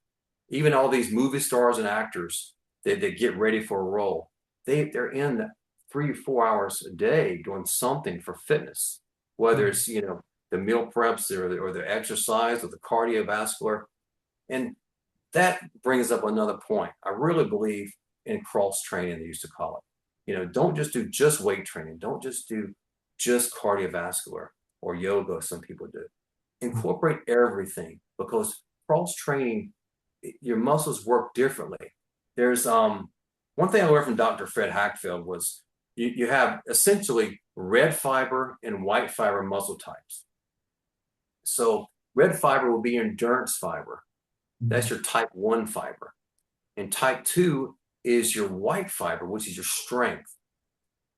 Even all these movie stars and actors that get ready for a role, they're in 3 or 4 hours a day doing something for fitness, whether Mm. it's the meal preps or the exercise or the cardiovascular. And that brings up another point. I really believe in cross training, they used to call it. Don't just do just weight training. Don't just do just cardiovascular or yoga, some people do. Incorporate everything, because cross training, your muscles work differently. There's one thing I learned from Dr. Fred Hackfield was you have essentially red fiber and white fiber muscle types. So red fiber will be your endurance fiber. That's Mm. your type 1 fiber. And type 2 is your white fiber, which is your strength.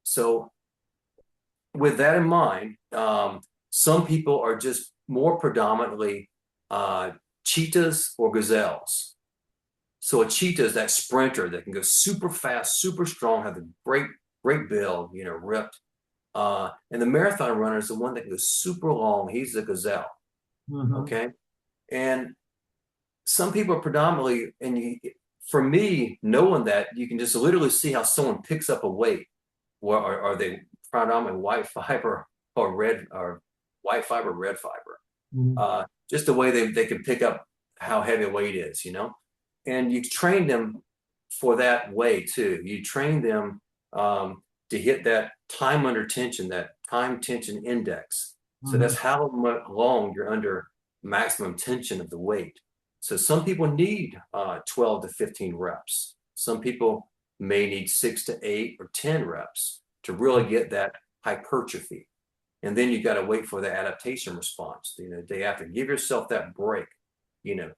So with that in mind, some people are just more predominantly cheetahs or gazelles. So a cheetah is that sprinter that can go super fast, super strong, have a great build, ripped. And the marathon runner is the one that can go super long. He's the gazelle. Mhm. Okay. And some people are predominantly, for me, knowing that, you can just literally see how someone picks up a weight. Well, are they predominantly white fiber or white fiber, red fiber? Mhm. Just the way they can pick up how heavy a weight is. And you train them for that way too. You train them to hit that time under tension, that time tension index. So Mhm. that's how long you're under maximum tension of the weight. So some people need 12 to 15 reps. Some people may need 6 to 8 or 10 reps to really get that hypertrophy. And then you got to wait for the adaptation response, day after. Give yourself that break, you know.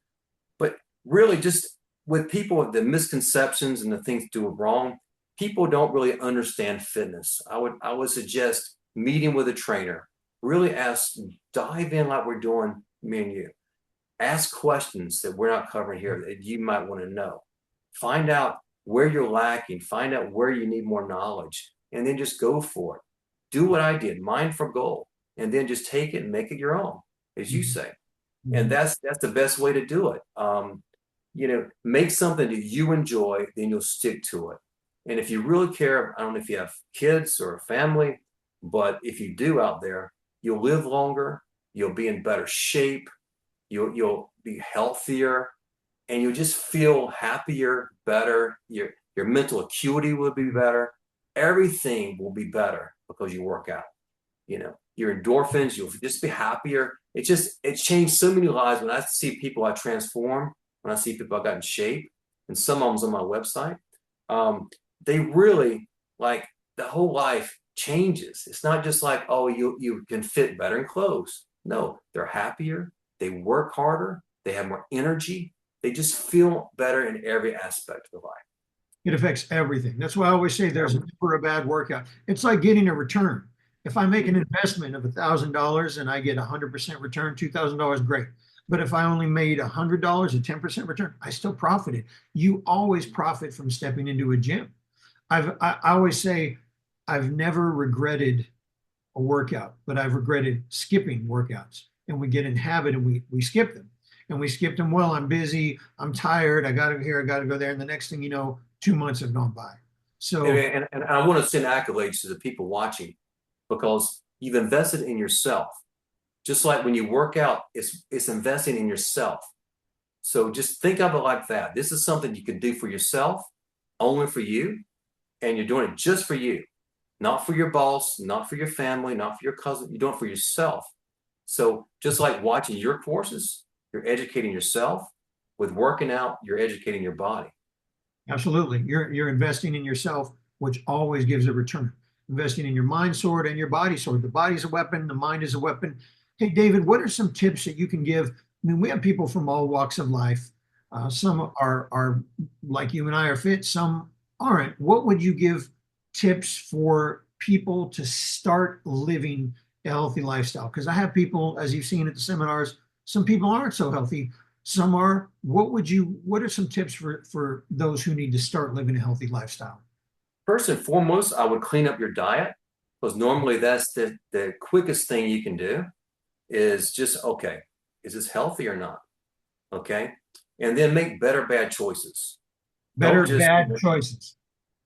But really, just with people with the misconceptions and the things do wrong, people don't really understand fitness. I would suggest meeting with a trainer. Really dive in like we're doing, me and you. Ask questions that we're not covering here that you might want to know. Find out where you're lacking, find out where you need more knowledge, and then just go for it. Do what I did, mind for goal, and then just take it and make it your own, as you Mhm. say. And Mhm. that's the best way to do it. Make something that you enjoy, then you'll stick to it. And if you really care, I don't know if you have kids or a family, but if you do out there, you'll live longer, you'll be in better shape, you'll be healthier, and you'll just feel happier, better. Your mental acuity will be better. Everything will be better because you work out. Your endorphins, you'll just be happier. It changed so many lives. When I see people I transform, when I see people I got in shape, and some of them's on my website, um, they really, like, the whole life changes. It's not just like, oh, you can fit better in clothes. No, they're happier, they work harder, they have more energy, they just feel better in every aspect of life. It affects everything. That's why I always say there's never a bad workout. It's like getting a return. If I make an investment of $1,000 and I get 100% return, $2,000, great. But if I only made $100, a 10% return, I still profited. You always profit from stepping into a gym. I always say I've never regretted a workout, but I've regretted skipping workouts. And we get in habit and we skip them. And we skipped them. Well, I'm busy, I'm tired, I got to go here, I got to go there. And the next thing you know, 2 months have gone by. So And I want to send accolades to the people watching, because you've invested in yourself. Just like when you work out, it's investing in yourself. So just think of it like that. This is something you can do for yourself, only for you, and you're doing it just for you. not for your boss, not for your family, not for your cousin. You're doing it for yourself. So just like watching your courses, you're educating yourself. With working out, you're educating your body. Absolutely. You're investing in yourself, which always gives a return. Investing in your mind sword and your body sword. The body's a weapon, the mind is a weapon. Hey, David, what are some tips that you can give? I mean, we have people from all walks of life. Some are like you and I are fit, some aren't. What would you give tips for people to start living a healthy lifestyle? Because I have people, as you've seen at the seminars, some people aren't so healthy, some are. What are some tips for those who need to start living a healthy lifestyle? First and foremost, I would clean up your diet because normally that's the quickest thing you can do is just, okay, is this healthy or not? Okay. And then make better bad choices. Don't Better just, bad choices.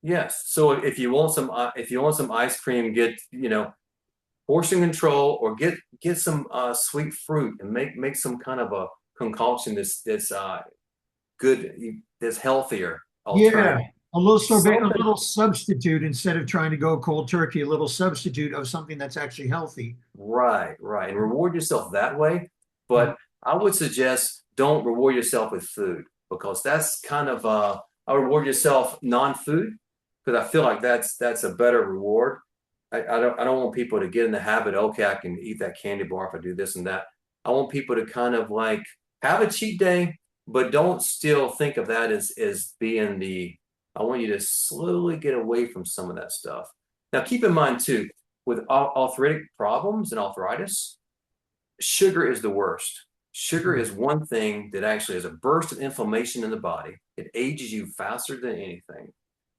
yes. So if you want some ice cream, get, portion control or get some sweet fruit and make some kind of a concoction that's good, that's healthier Yeah, alternative. a little sorbet, a Something little substitute instead of trying to go cold turkey, a little substitute of something that's actually healthy. right, right. And reward yourself that way. But I would suggest don't reward yourself with food because that's kind of I reward yourself non-food because I feel like that's a better reward. I don't want people to get in the habit, okay, I can eat that candy bar if I do this and that. I want people to kind of like have a cheat day, but don't still think of that as being the I want you to slowly get away from some of that stuff. Now keep in mind too, with arthritic problems and arthritis, sugar is the worst. Sugar is one thing that actually is a burst of inflammation in the body. It ages you faster than anything.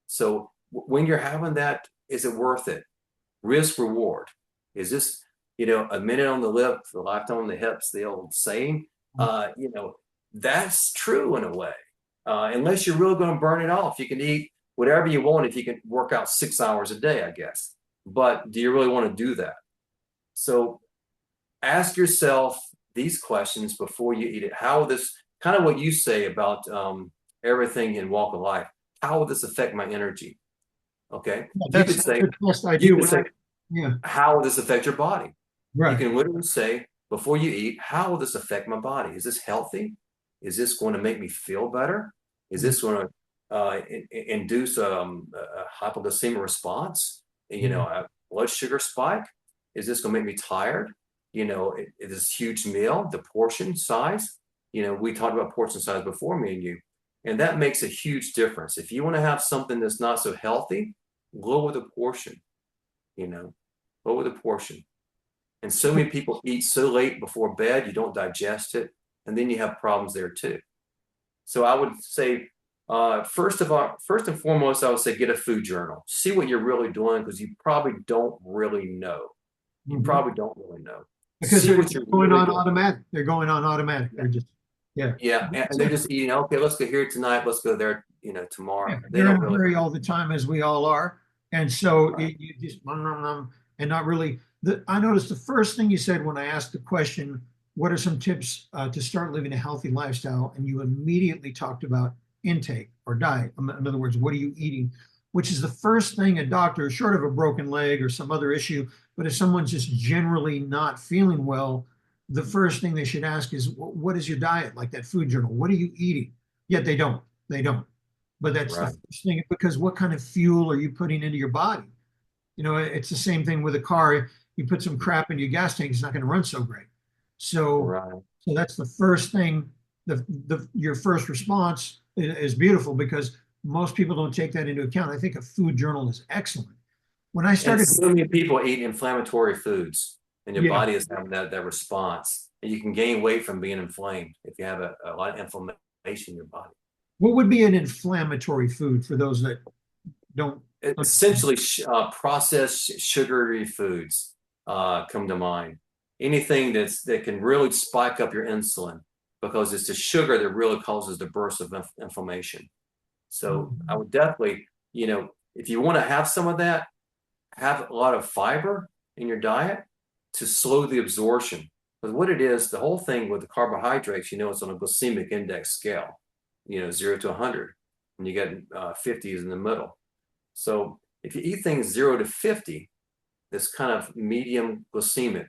So when you're having that, is it worth it? Risk reward. Is this, a minute on the lips, a lifetime on the hips, the old saying? That's true in a way. Unless you're really going to burn it off, you can eat whatever you want if you can work out 6 hours a day, I guess. But do you really want to do that? So ask yourself these questions before you eat it. How will this, kind of what you say about everything in walk of life, how will this affect my energy? Okay. Yeah, You that's could say, the best I you do. could say, Yeah, how will this affect your body? You right. can literally say, before you eat, how will this affect my body? Is this healthy? Is this going to make me feel better? Is this going to induce a hypoglycemic response? A blood sugar spike? Is this going to make me tired? This huge meal, the portion size. We talked about portion size before, me and you, and that makes a huge difference. If you want to have something that's not so healthy, lower the portion. You know, lower the portion. And so many people eat so late before bed, you don't digest it, and then you have problems there too. So I would say, first and foremost, I would say get a food journal. See what you're really doing because you probably don't really know. You Mhm. probably don't really know. Because See they're what you're going really on doing. automatic. They're going on automatic. Yeah. They're just, yeah. Yeah. And they're just eating, okay, let's go here tonight. Let's go there, Yeah, tomorrow. They they're in don't a really. hurry all the time, as we all are, and so Right. you just and not really. I noticed the first thing you said when I asked the question, "What are some tips to start living a healthy lifestyle?" and you immediately talked about intake or diet. In other words, what are you eating? Which is the first thing a doctor, short of a broken leg or some other issue, but if someone's just generally not feeling well, the first thing they should ask is, "What is your diet?" Like that food journal. What are you eating? Yet they don't. They don't. But that's the Right. first thing because what kind of fuel are you putting into your body? It's the same thing with a car. You put some crap in your gas tank, it's not going to run so great. So, Right. so that's the first thing. Your first response is beautiful because most people don't take that into account. I think a food journal is excellent. When I And started, so many people eat inflammatory foods, and your yeah, body is having that response. And you can gain weight from being inflamed if you have a lot of inflammation in your body. what would be an inflammatory food for those that don't? Essentially, processed sugary foods come to mind. Anything that can really spike up your insulin because it's the sugar that really causes the burst of inflammation. So I would definitely, if you want to have some of that, have a lot of fiber in your diet to slow the absorption. Because what it is, the whole thing with the carbohydrates, it's on a glycemic index scale, 0 to 100, and you get 50s in the middle. So If you eat things 0 to 50, this kind of medium glycemic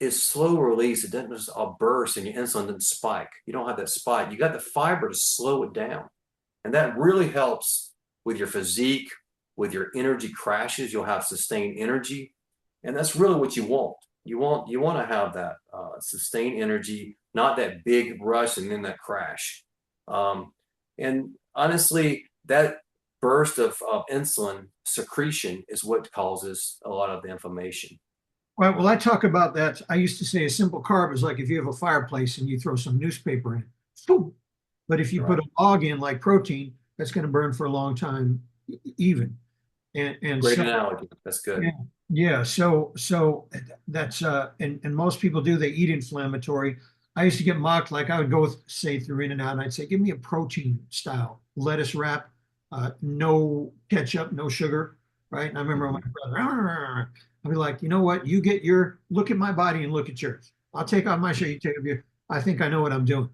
is slow release. It doesn't just all burst and your insulin doesn't spike. You don't have that spike. You got the fiber to slow it down. And that really helps with your physique, with your energy crashes. You'll have sustained energy. And that's really what you want. You want to have that sustained energy, not that big rush and then that crash. And honestly, that burst of insulin secretion is what causes a lot of the inflammation. Well, I talk about that. I used to say a simple carb is like if you have a fireplace and you throw some newspaper in, boom. But if you put Right. a log in like protein, that's going to burn for a long time, even. And Great so analogy. That's yeah, good. yeah. So that's and most people do. They eat inflammatory. I used to get mocked like I would go with, say through In-N-Out and I'd say, give me a protein style lettuce wrap, no ketchup, no sugar, right? And I remember my Mhm. brother, I'd be like, you know what? You get your look at my body and look at yours. I'll take off my shirt, you take off your. I think I know what I'm doing.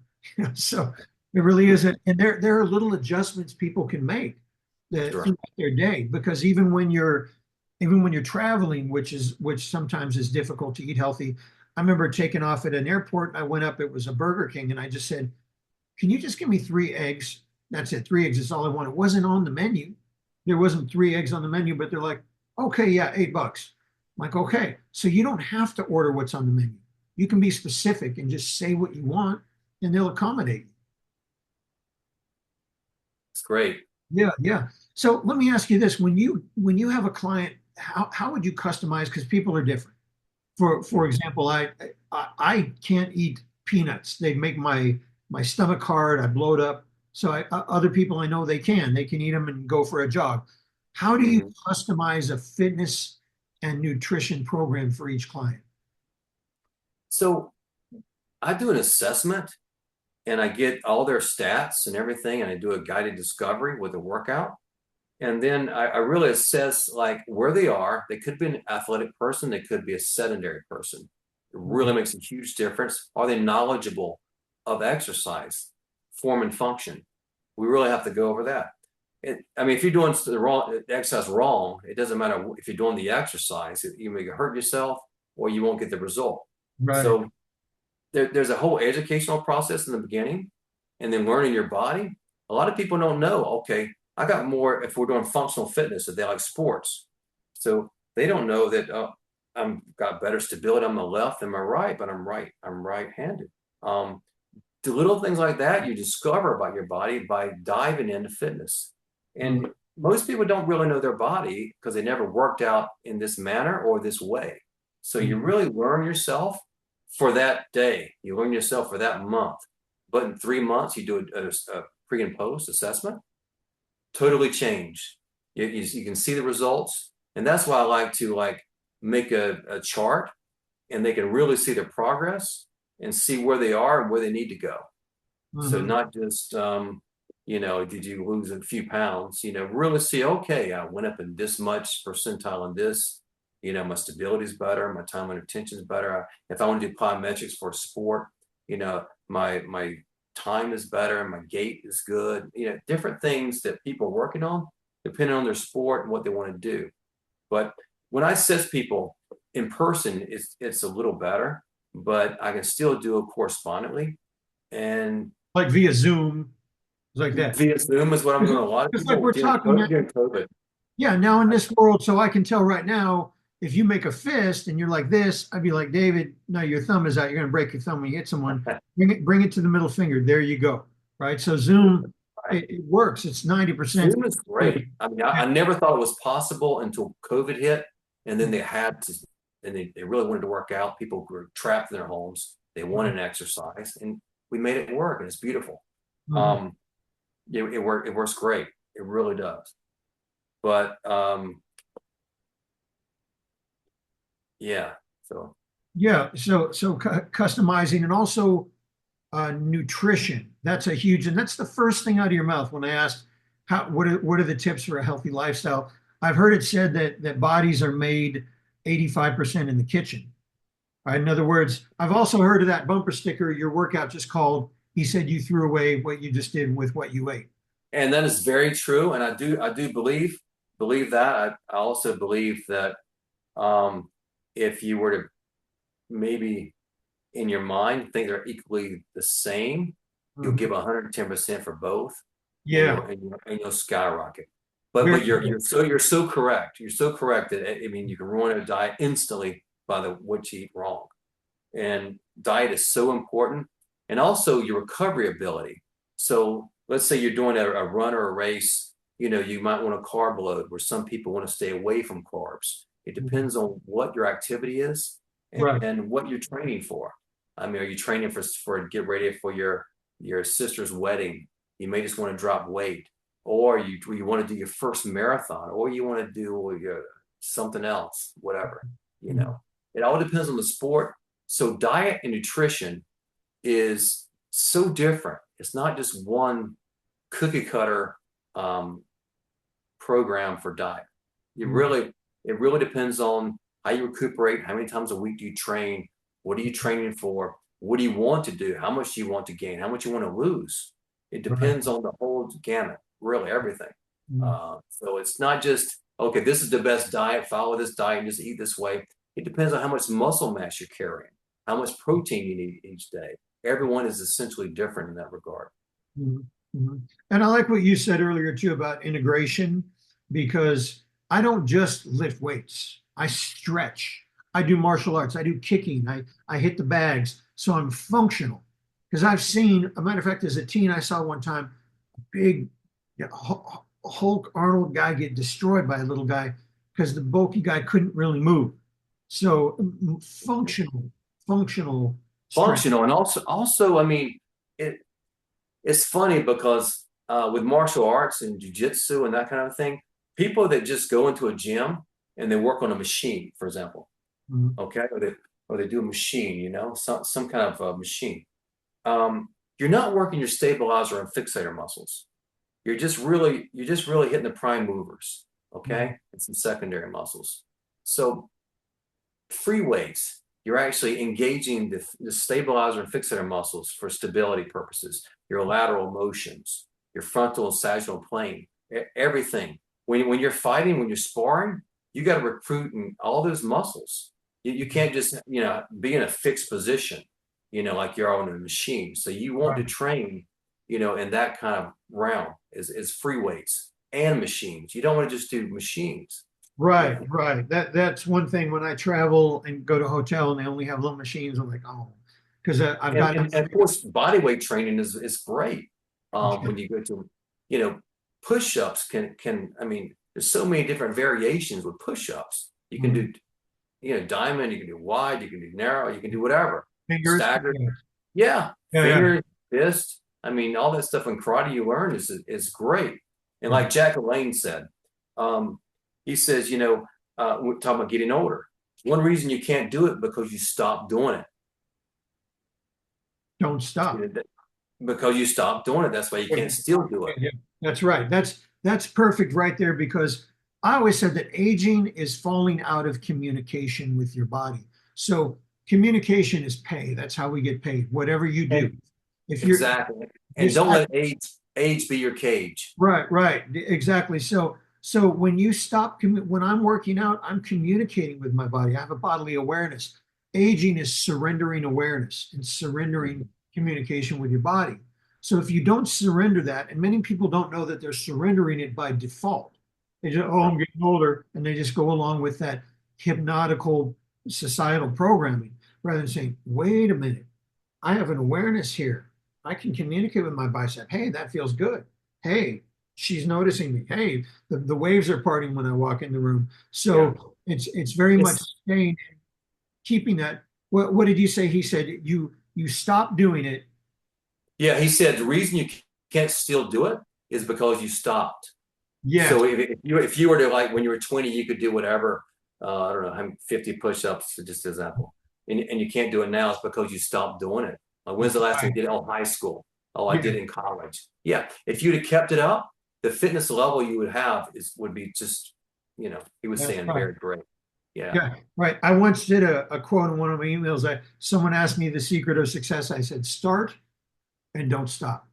So it really isn't. And there are little adjustments people can make Sure. throughout their day because even when you're traveling, which sometimes is difficult to eat healthy. I remember taking off at an airport. And I went up. It was a Burger King, and I just said, "Can you just give me 3 eggs? That's it. 3 eggs is all I want." It wasn't on the menu. There wasn't 3 eggs on the menu, but they're like, "Okay, yeah, $8." I'm like, "Okay." So you don't have to order what's on the menu. You can be specific and just say what you want, and they'll accommodate you. It's great. Yeah, yeah. So let me ask you this: when you have a client, how would you customize? Because people are different. For example, I can't eat peanuts. They make my stomach hard. I bloat up. So other people I know they can eat them and go for a jog. How do you Mhm. customize a fitness and nutrition program for each client? So I do an assessment and I get all their stats and everything, and I do a guided discovery with a workout. And then I really assess like where they are. They could be an athletic person, they could be a sedentary person. It really Mhm. makes a huge difference. Are they knowledgeable of exercise, form and function? We really have to go over that. I mean, if you're doing the wrong exercise wrong, it doesn't matter if you're doing the exercise. You may hurt yourself or you won't get the result. Right. So there's a whole educational process in the beginning and then learning your body. A lot of people don't know, okay, I got more if we're doing functional fitness, if they like sports. So they don't know that I'm got better stability on my left than my right, but I'm right-handed. Um, the little things like that you discover about your body by diving into fitness. Mhm. And most people don't really know their body because they never worked out in this manner or this way. So you Mhm. really learn yourself for that day. You learn yourself for that month. But in 3 months, you do a pre and post assessment, totally change. You can see the results. And that's why I like to like make a chart and they can really see their progress and see where they are and where they need to go. So Mhm. not just did you lose a few pounds? Really see, okay, I went up in this much percentile in this. My stability is better, my time under tension is better. If I want to do plyometrics for sport, my time is better, my gait is good. Different things that people are working on, depending on their sport and what they want to do. But when I assess people in person, it's a little better, but I can still do it correspondingly. And Like via Zoom, like that. via Zoom is what I'm doing. A lot of It's like people we're talking now. during COVID. Yeah, now in this world, so I can tell right now, if you make a fist and you're like this, I'd be like, David, no, your thumb is out. You're going to break your thumb when you hit someone. Bring it to the middle finger. There you go. Right. So Zoom, Right. it works. It's 90% Zoom is good. great. I mean, I never thought it was possible until COVID hit, and then they really wanted to work out. People were trapped in their homes. They wanted an exercise, and we made it work, and it's beautiful. Mhm. Um, it works great. It really does. But yeah, so Yeah. So customizing and also nutrition. That's a huge, and that's the first thing out of your mouth when I asked what are the tips for a healthy lifestyle. I've heard it said that bodies are made 85% in the kitchen. Right? In other words, I've also heard of that bumper sticker, your workout just called, he said you threw away what you just did with what you ate. and that is very true. And I do believe. believe that. I also believe that um, if you were to maybe in your mind think they're equally the same, you'll give Mhm. 110% for both, and Yeah, you'll skyrocket. very But good. you're so correct. You're so correct that I mean you can ruin a diet instantly by the what you eat wrong. And diet is so important, and also your recovery ability. So let's say you're doing a run or a race, you might want a carb load where some people want to stay away from carbs. It Mhm. depends on what your activity is Right. and what you're training for. I mean, are you training for get ready for your sister's wedding? You may just want to drop weight, or you want to do your first marathon, or you want to do something else, whatever. You Mhm. know, it all depends on the sport. So diet and nutrition is so different. It's not just one cookie cutter um, program for diet. You Mhm. really, it really depends on how you recuperate, how many times a week do you train, what are you training for, what do you want to do, how much do you want to gain, how much you want to lose. It Right. depends on the whole gamut, really everything. Mhm. So it's not just okay, this is the best diet, follow this diet, and just eat this way. It depends on how much muscle mass you're carrying, how much protein you need each day. Everyone is essentially different in that regard. Mhm. Mhm. And I like what you said earlier too about integration, because I don't just lift weights. I stretch. I do martial arts. I do kicking. I hit the bags. So I'm functional. Because I've seen, a matter of fact, as a teen, I saw one time a big, yeah, Hulk Arnold guy get destroyed by a little guy because the bulky guy couldn't really move. So functional strength. Functional, and also, I mean, it it's funny because with martial arts and jujitsu and that kind of thing, people that just go into a gym and they work on a machine, for example, Mhm. okay, or they do a machine, some kind of machine. Um, you're not working your stabilizer and fixator muscles. You're just really hitting the prime movers, Mhm. okay, and some secondary muscles. So free weights, you're actually engaging the stabilizer and fixator muscles for stability purposes, your lateral motions, your frontal and sagittal plane, everything. When you're fighting, when you're sparring, you got to recruit in all those muscles. You can't just, be in a fixed position, like you're on a machine. So you want to Right. train, in that kind of realm is free weights and machines. You don't want to just do machines. Right, Yeah. right. That's one thing when I travel and go to a hotel and they only have little machines. I'm like, oh, because I've and, got. and, and of course body weight training is great Okay. when you go to push-ups can I mean there's so many different variations with push-ups. You can Mhm. do diamond, you can do wide, you can do narrow, you can do whatever, Fingers. staggered, Yeah, yeah, yeah, yeah. fingers, fist. I mean all that stuff in karate you learn is great. And Yeah. like Jack Lane said, um, he says, we're talking about getting older, one reason you can't do it because you stop doing Don't stop. it. Because you stopped doing it. That's why you Yeah, can't still do it. yeah. That's right. That's perfect right there, because I always said that aging is falling out of communication with your body. So communication is pay. That's how we get paid. Whatever you do. And If you're exactly. And just don't let age be your cage. right, right, exactly. So when you stop, when I'm working out, I'm communicating with my body. I have a bodily awareness. Aging is surrendering awareness and surrendering communication with your body. So if you don't surrender that, and many people don't know that they're surrendering it by default, they just, oh, I'm getting older, and they just go along with that hypnotical societal programming rather than saying, wait a minute, I have an awareness here. I can communicate with my bicep. Hey, that feels good. Hey, she's noticing me. Hey, the waves are parting when I walk in the room. Yeah. So it's very much It's staying, keeping that. What did you say? He said you stop doing it. yeah, he said the reason you can't still do it is because you stopped. Yes. So if you were to like when you were 20, you could do whatever, I don't know, 50 push-ups, just example. And you can't do it now, it's because you stopped doing it. Like when's the last time Right. you did it? Oh, high school. Oh, I Yeah, did it in college. Yeah. If you'd have kept it up, the fitness level you would have would be just, he was that's saying right. very great. Yeah. Yeah, right. I once did a quote in one of my emails. Someone asked me the secret of success. I said, start and don't stop.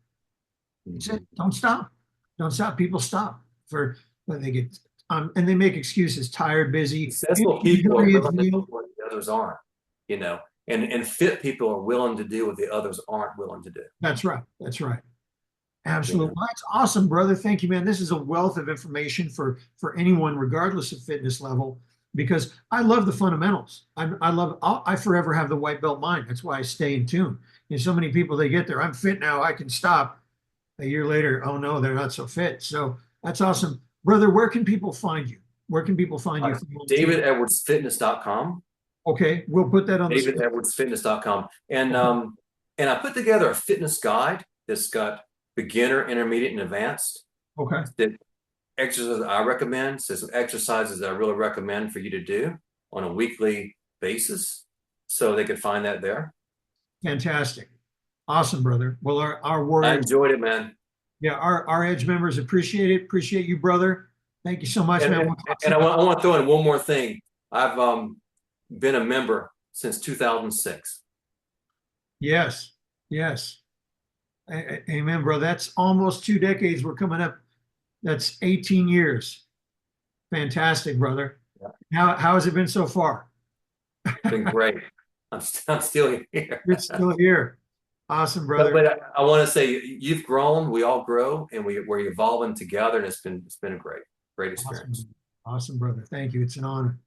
That's it. Mhm. Don't stop. Don't stop. People stop for when they get And they make excuses, tired, busy. Successful You people go are to his willing to do meal. what the others aren't, you know, and fit people are willing to do what the others aren't willing to do, That's right. That's right. you Absolutely. know. Well, that's awesome, brother. Thank you, man. This is a wealth of information for anyone, regardless of fitness level, because I love the fundamentals. I love. I forever have the white belt mind. That's why I stay in tune. So many people they get there. I'm fit now. I can stop. A year later, oh no, they're not so fit. So that's awesome, brother. Where can people find you? Where can people find you? For volunteer? DavidEdwardsFitness.com, Okay, we'll put that on the screen. DavidEdwardsFitness.com. Okay. And I put together a fitness guide that's got beginner, intermediate, and advanced. Okay. That exercises I recommend. So some exercises that I really recommend for you to do on a weekly basis. So they could find that there. Fantastic. Awesome, brother. Well, our I warriors, enjoyed it, man. yeah, our Edge members appreciate it. Appreciate you, brother. Thank you so much, And man. and, We'll talk and soon. I want to throw in one more thing. I've been a member since 2006. Yes, yes. Amen, bro. That's almost 2 decades. We're coming up. That's 18 years. Fantastic, brother. Yeah, How has it been so far? it's been great. I'm still here. You're still here. Awesome, But brother. but I want to say you've grown, we all grow, and we're evolving together, and it's been a great Awesome. experience. Awesome, brother. Thank you. It's an honor.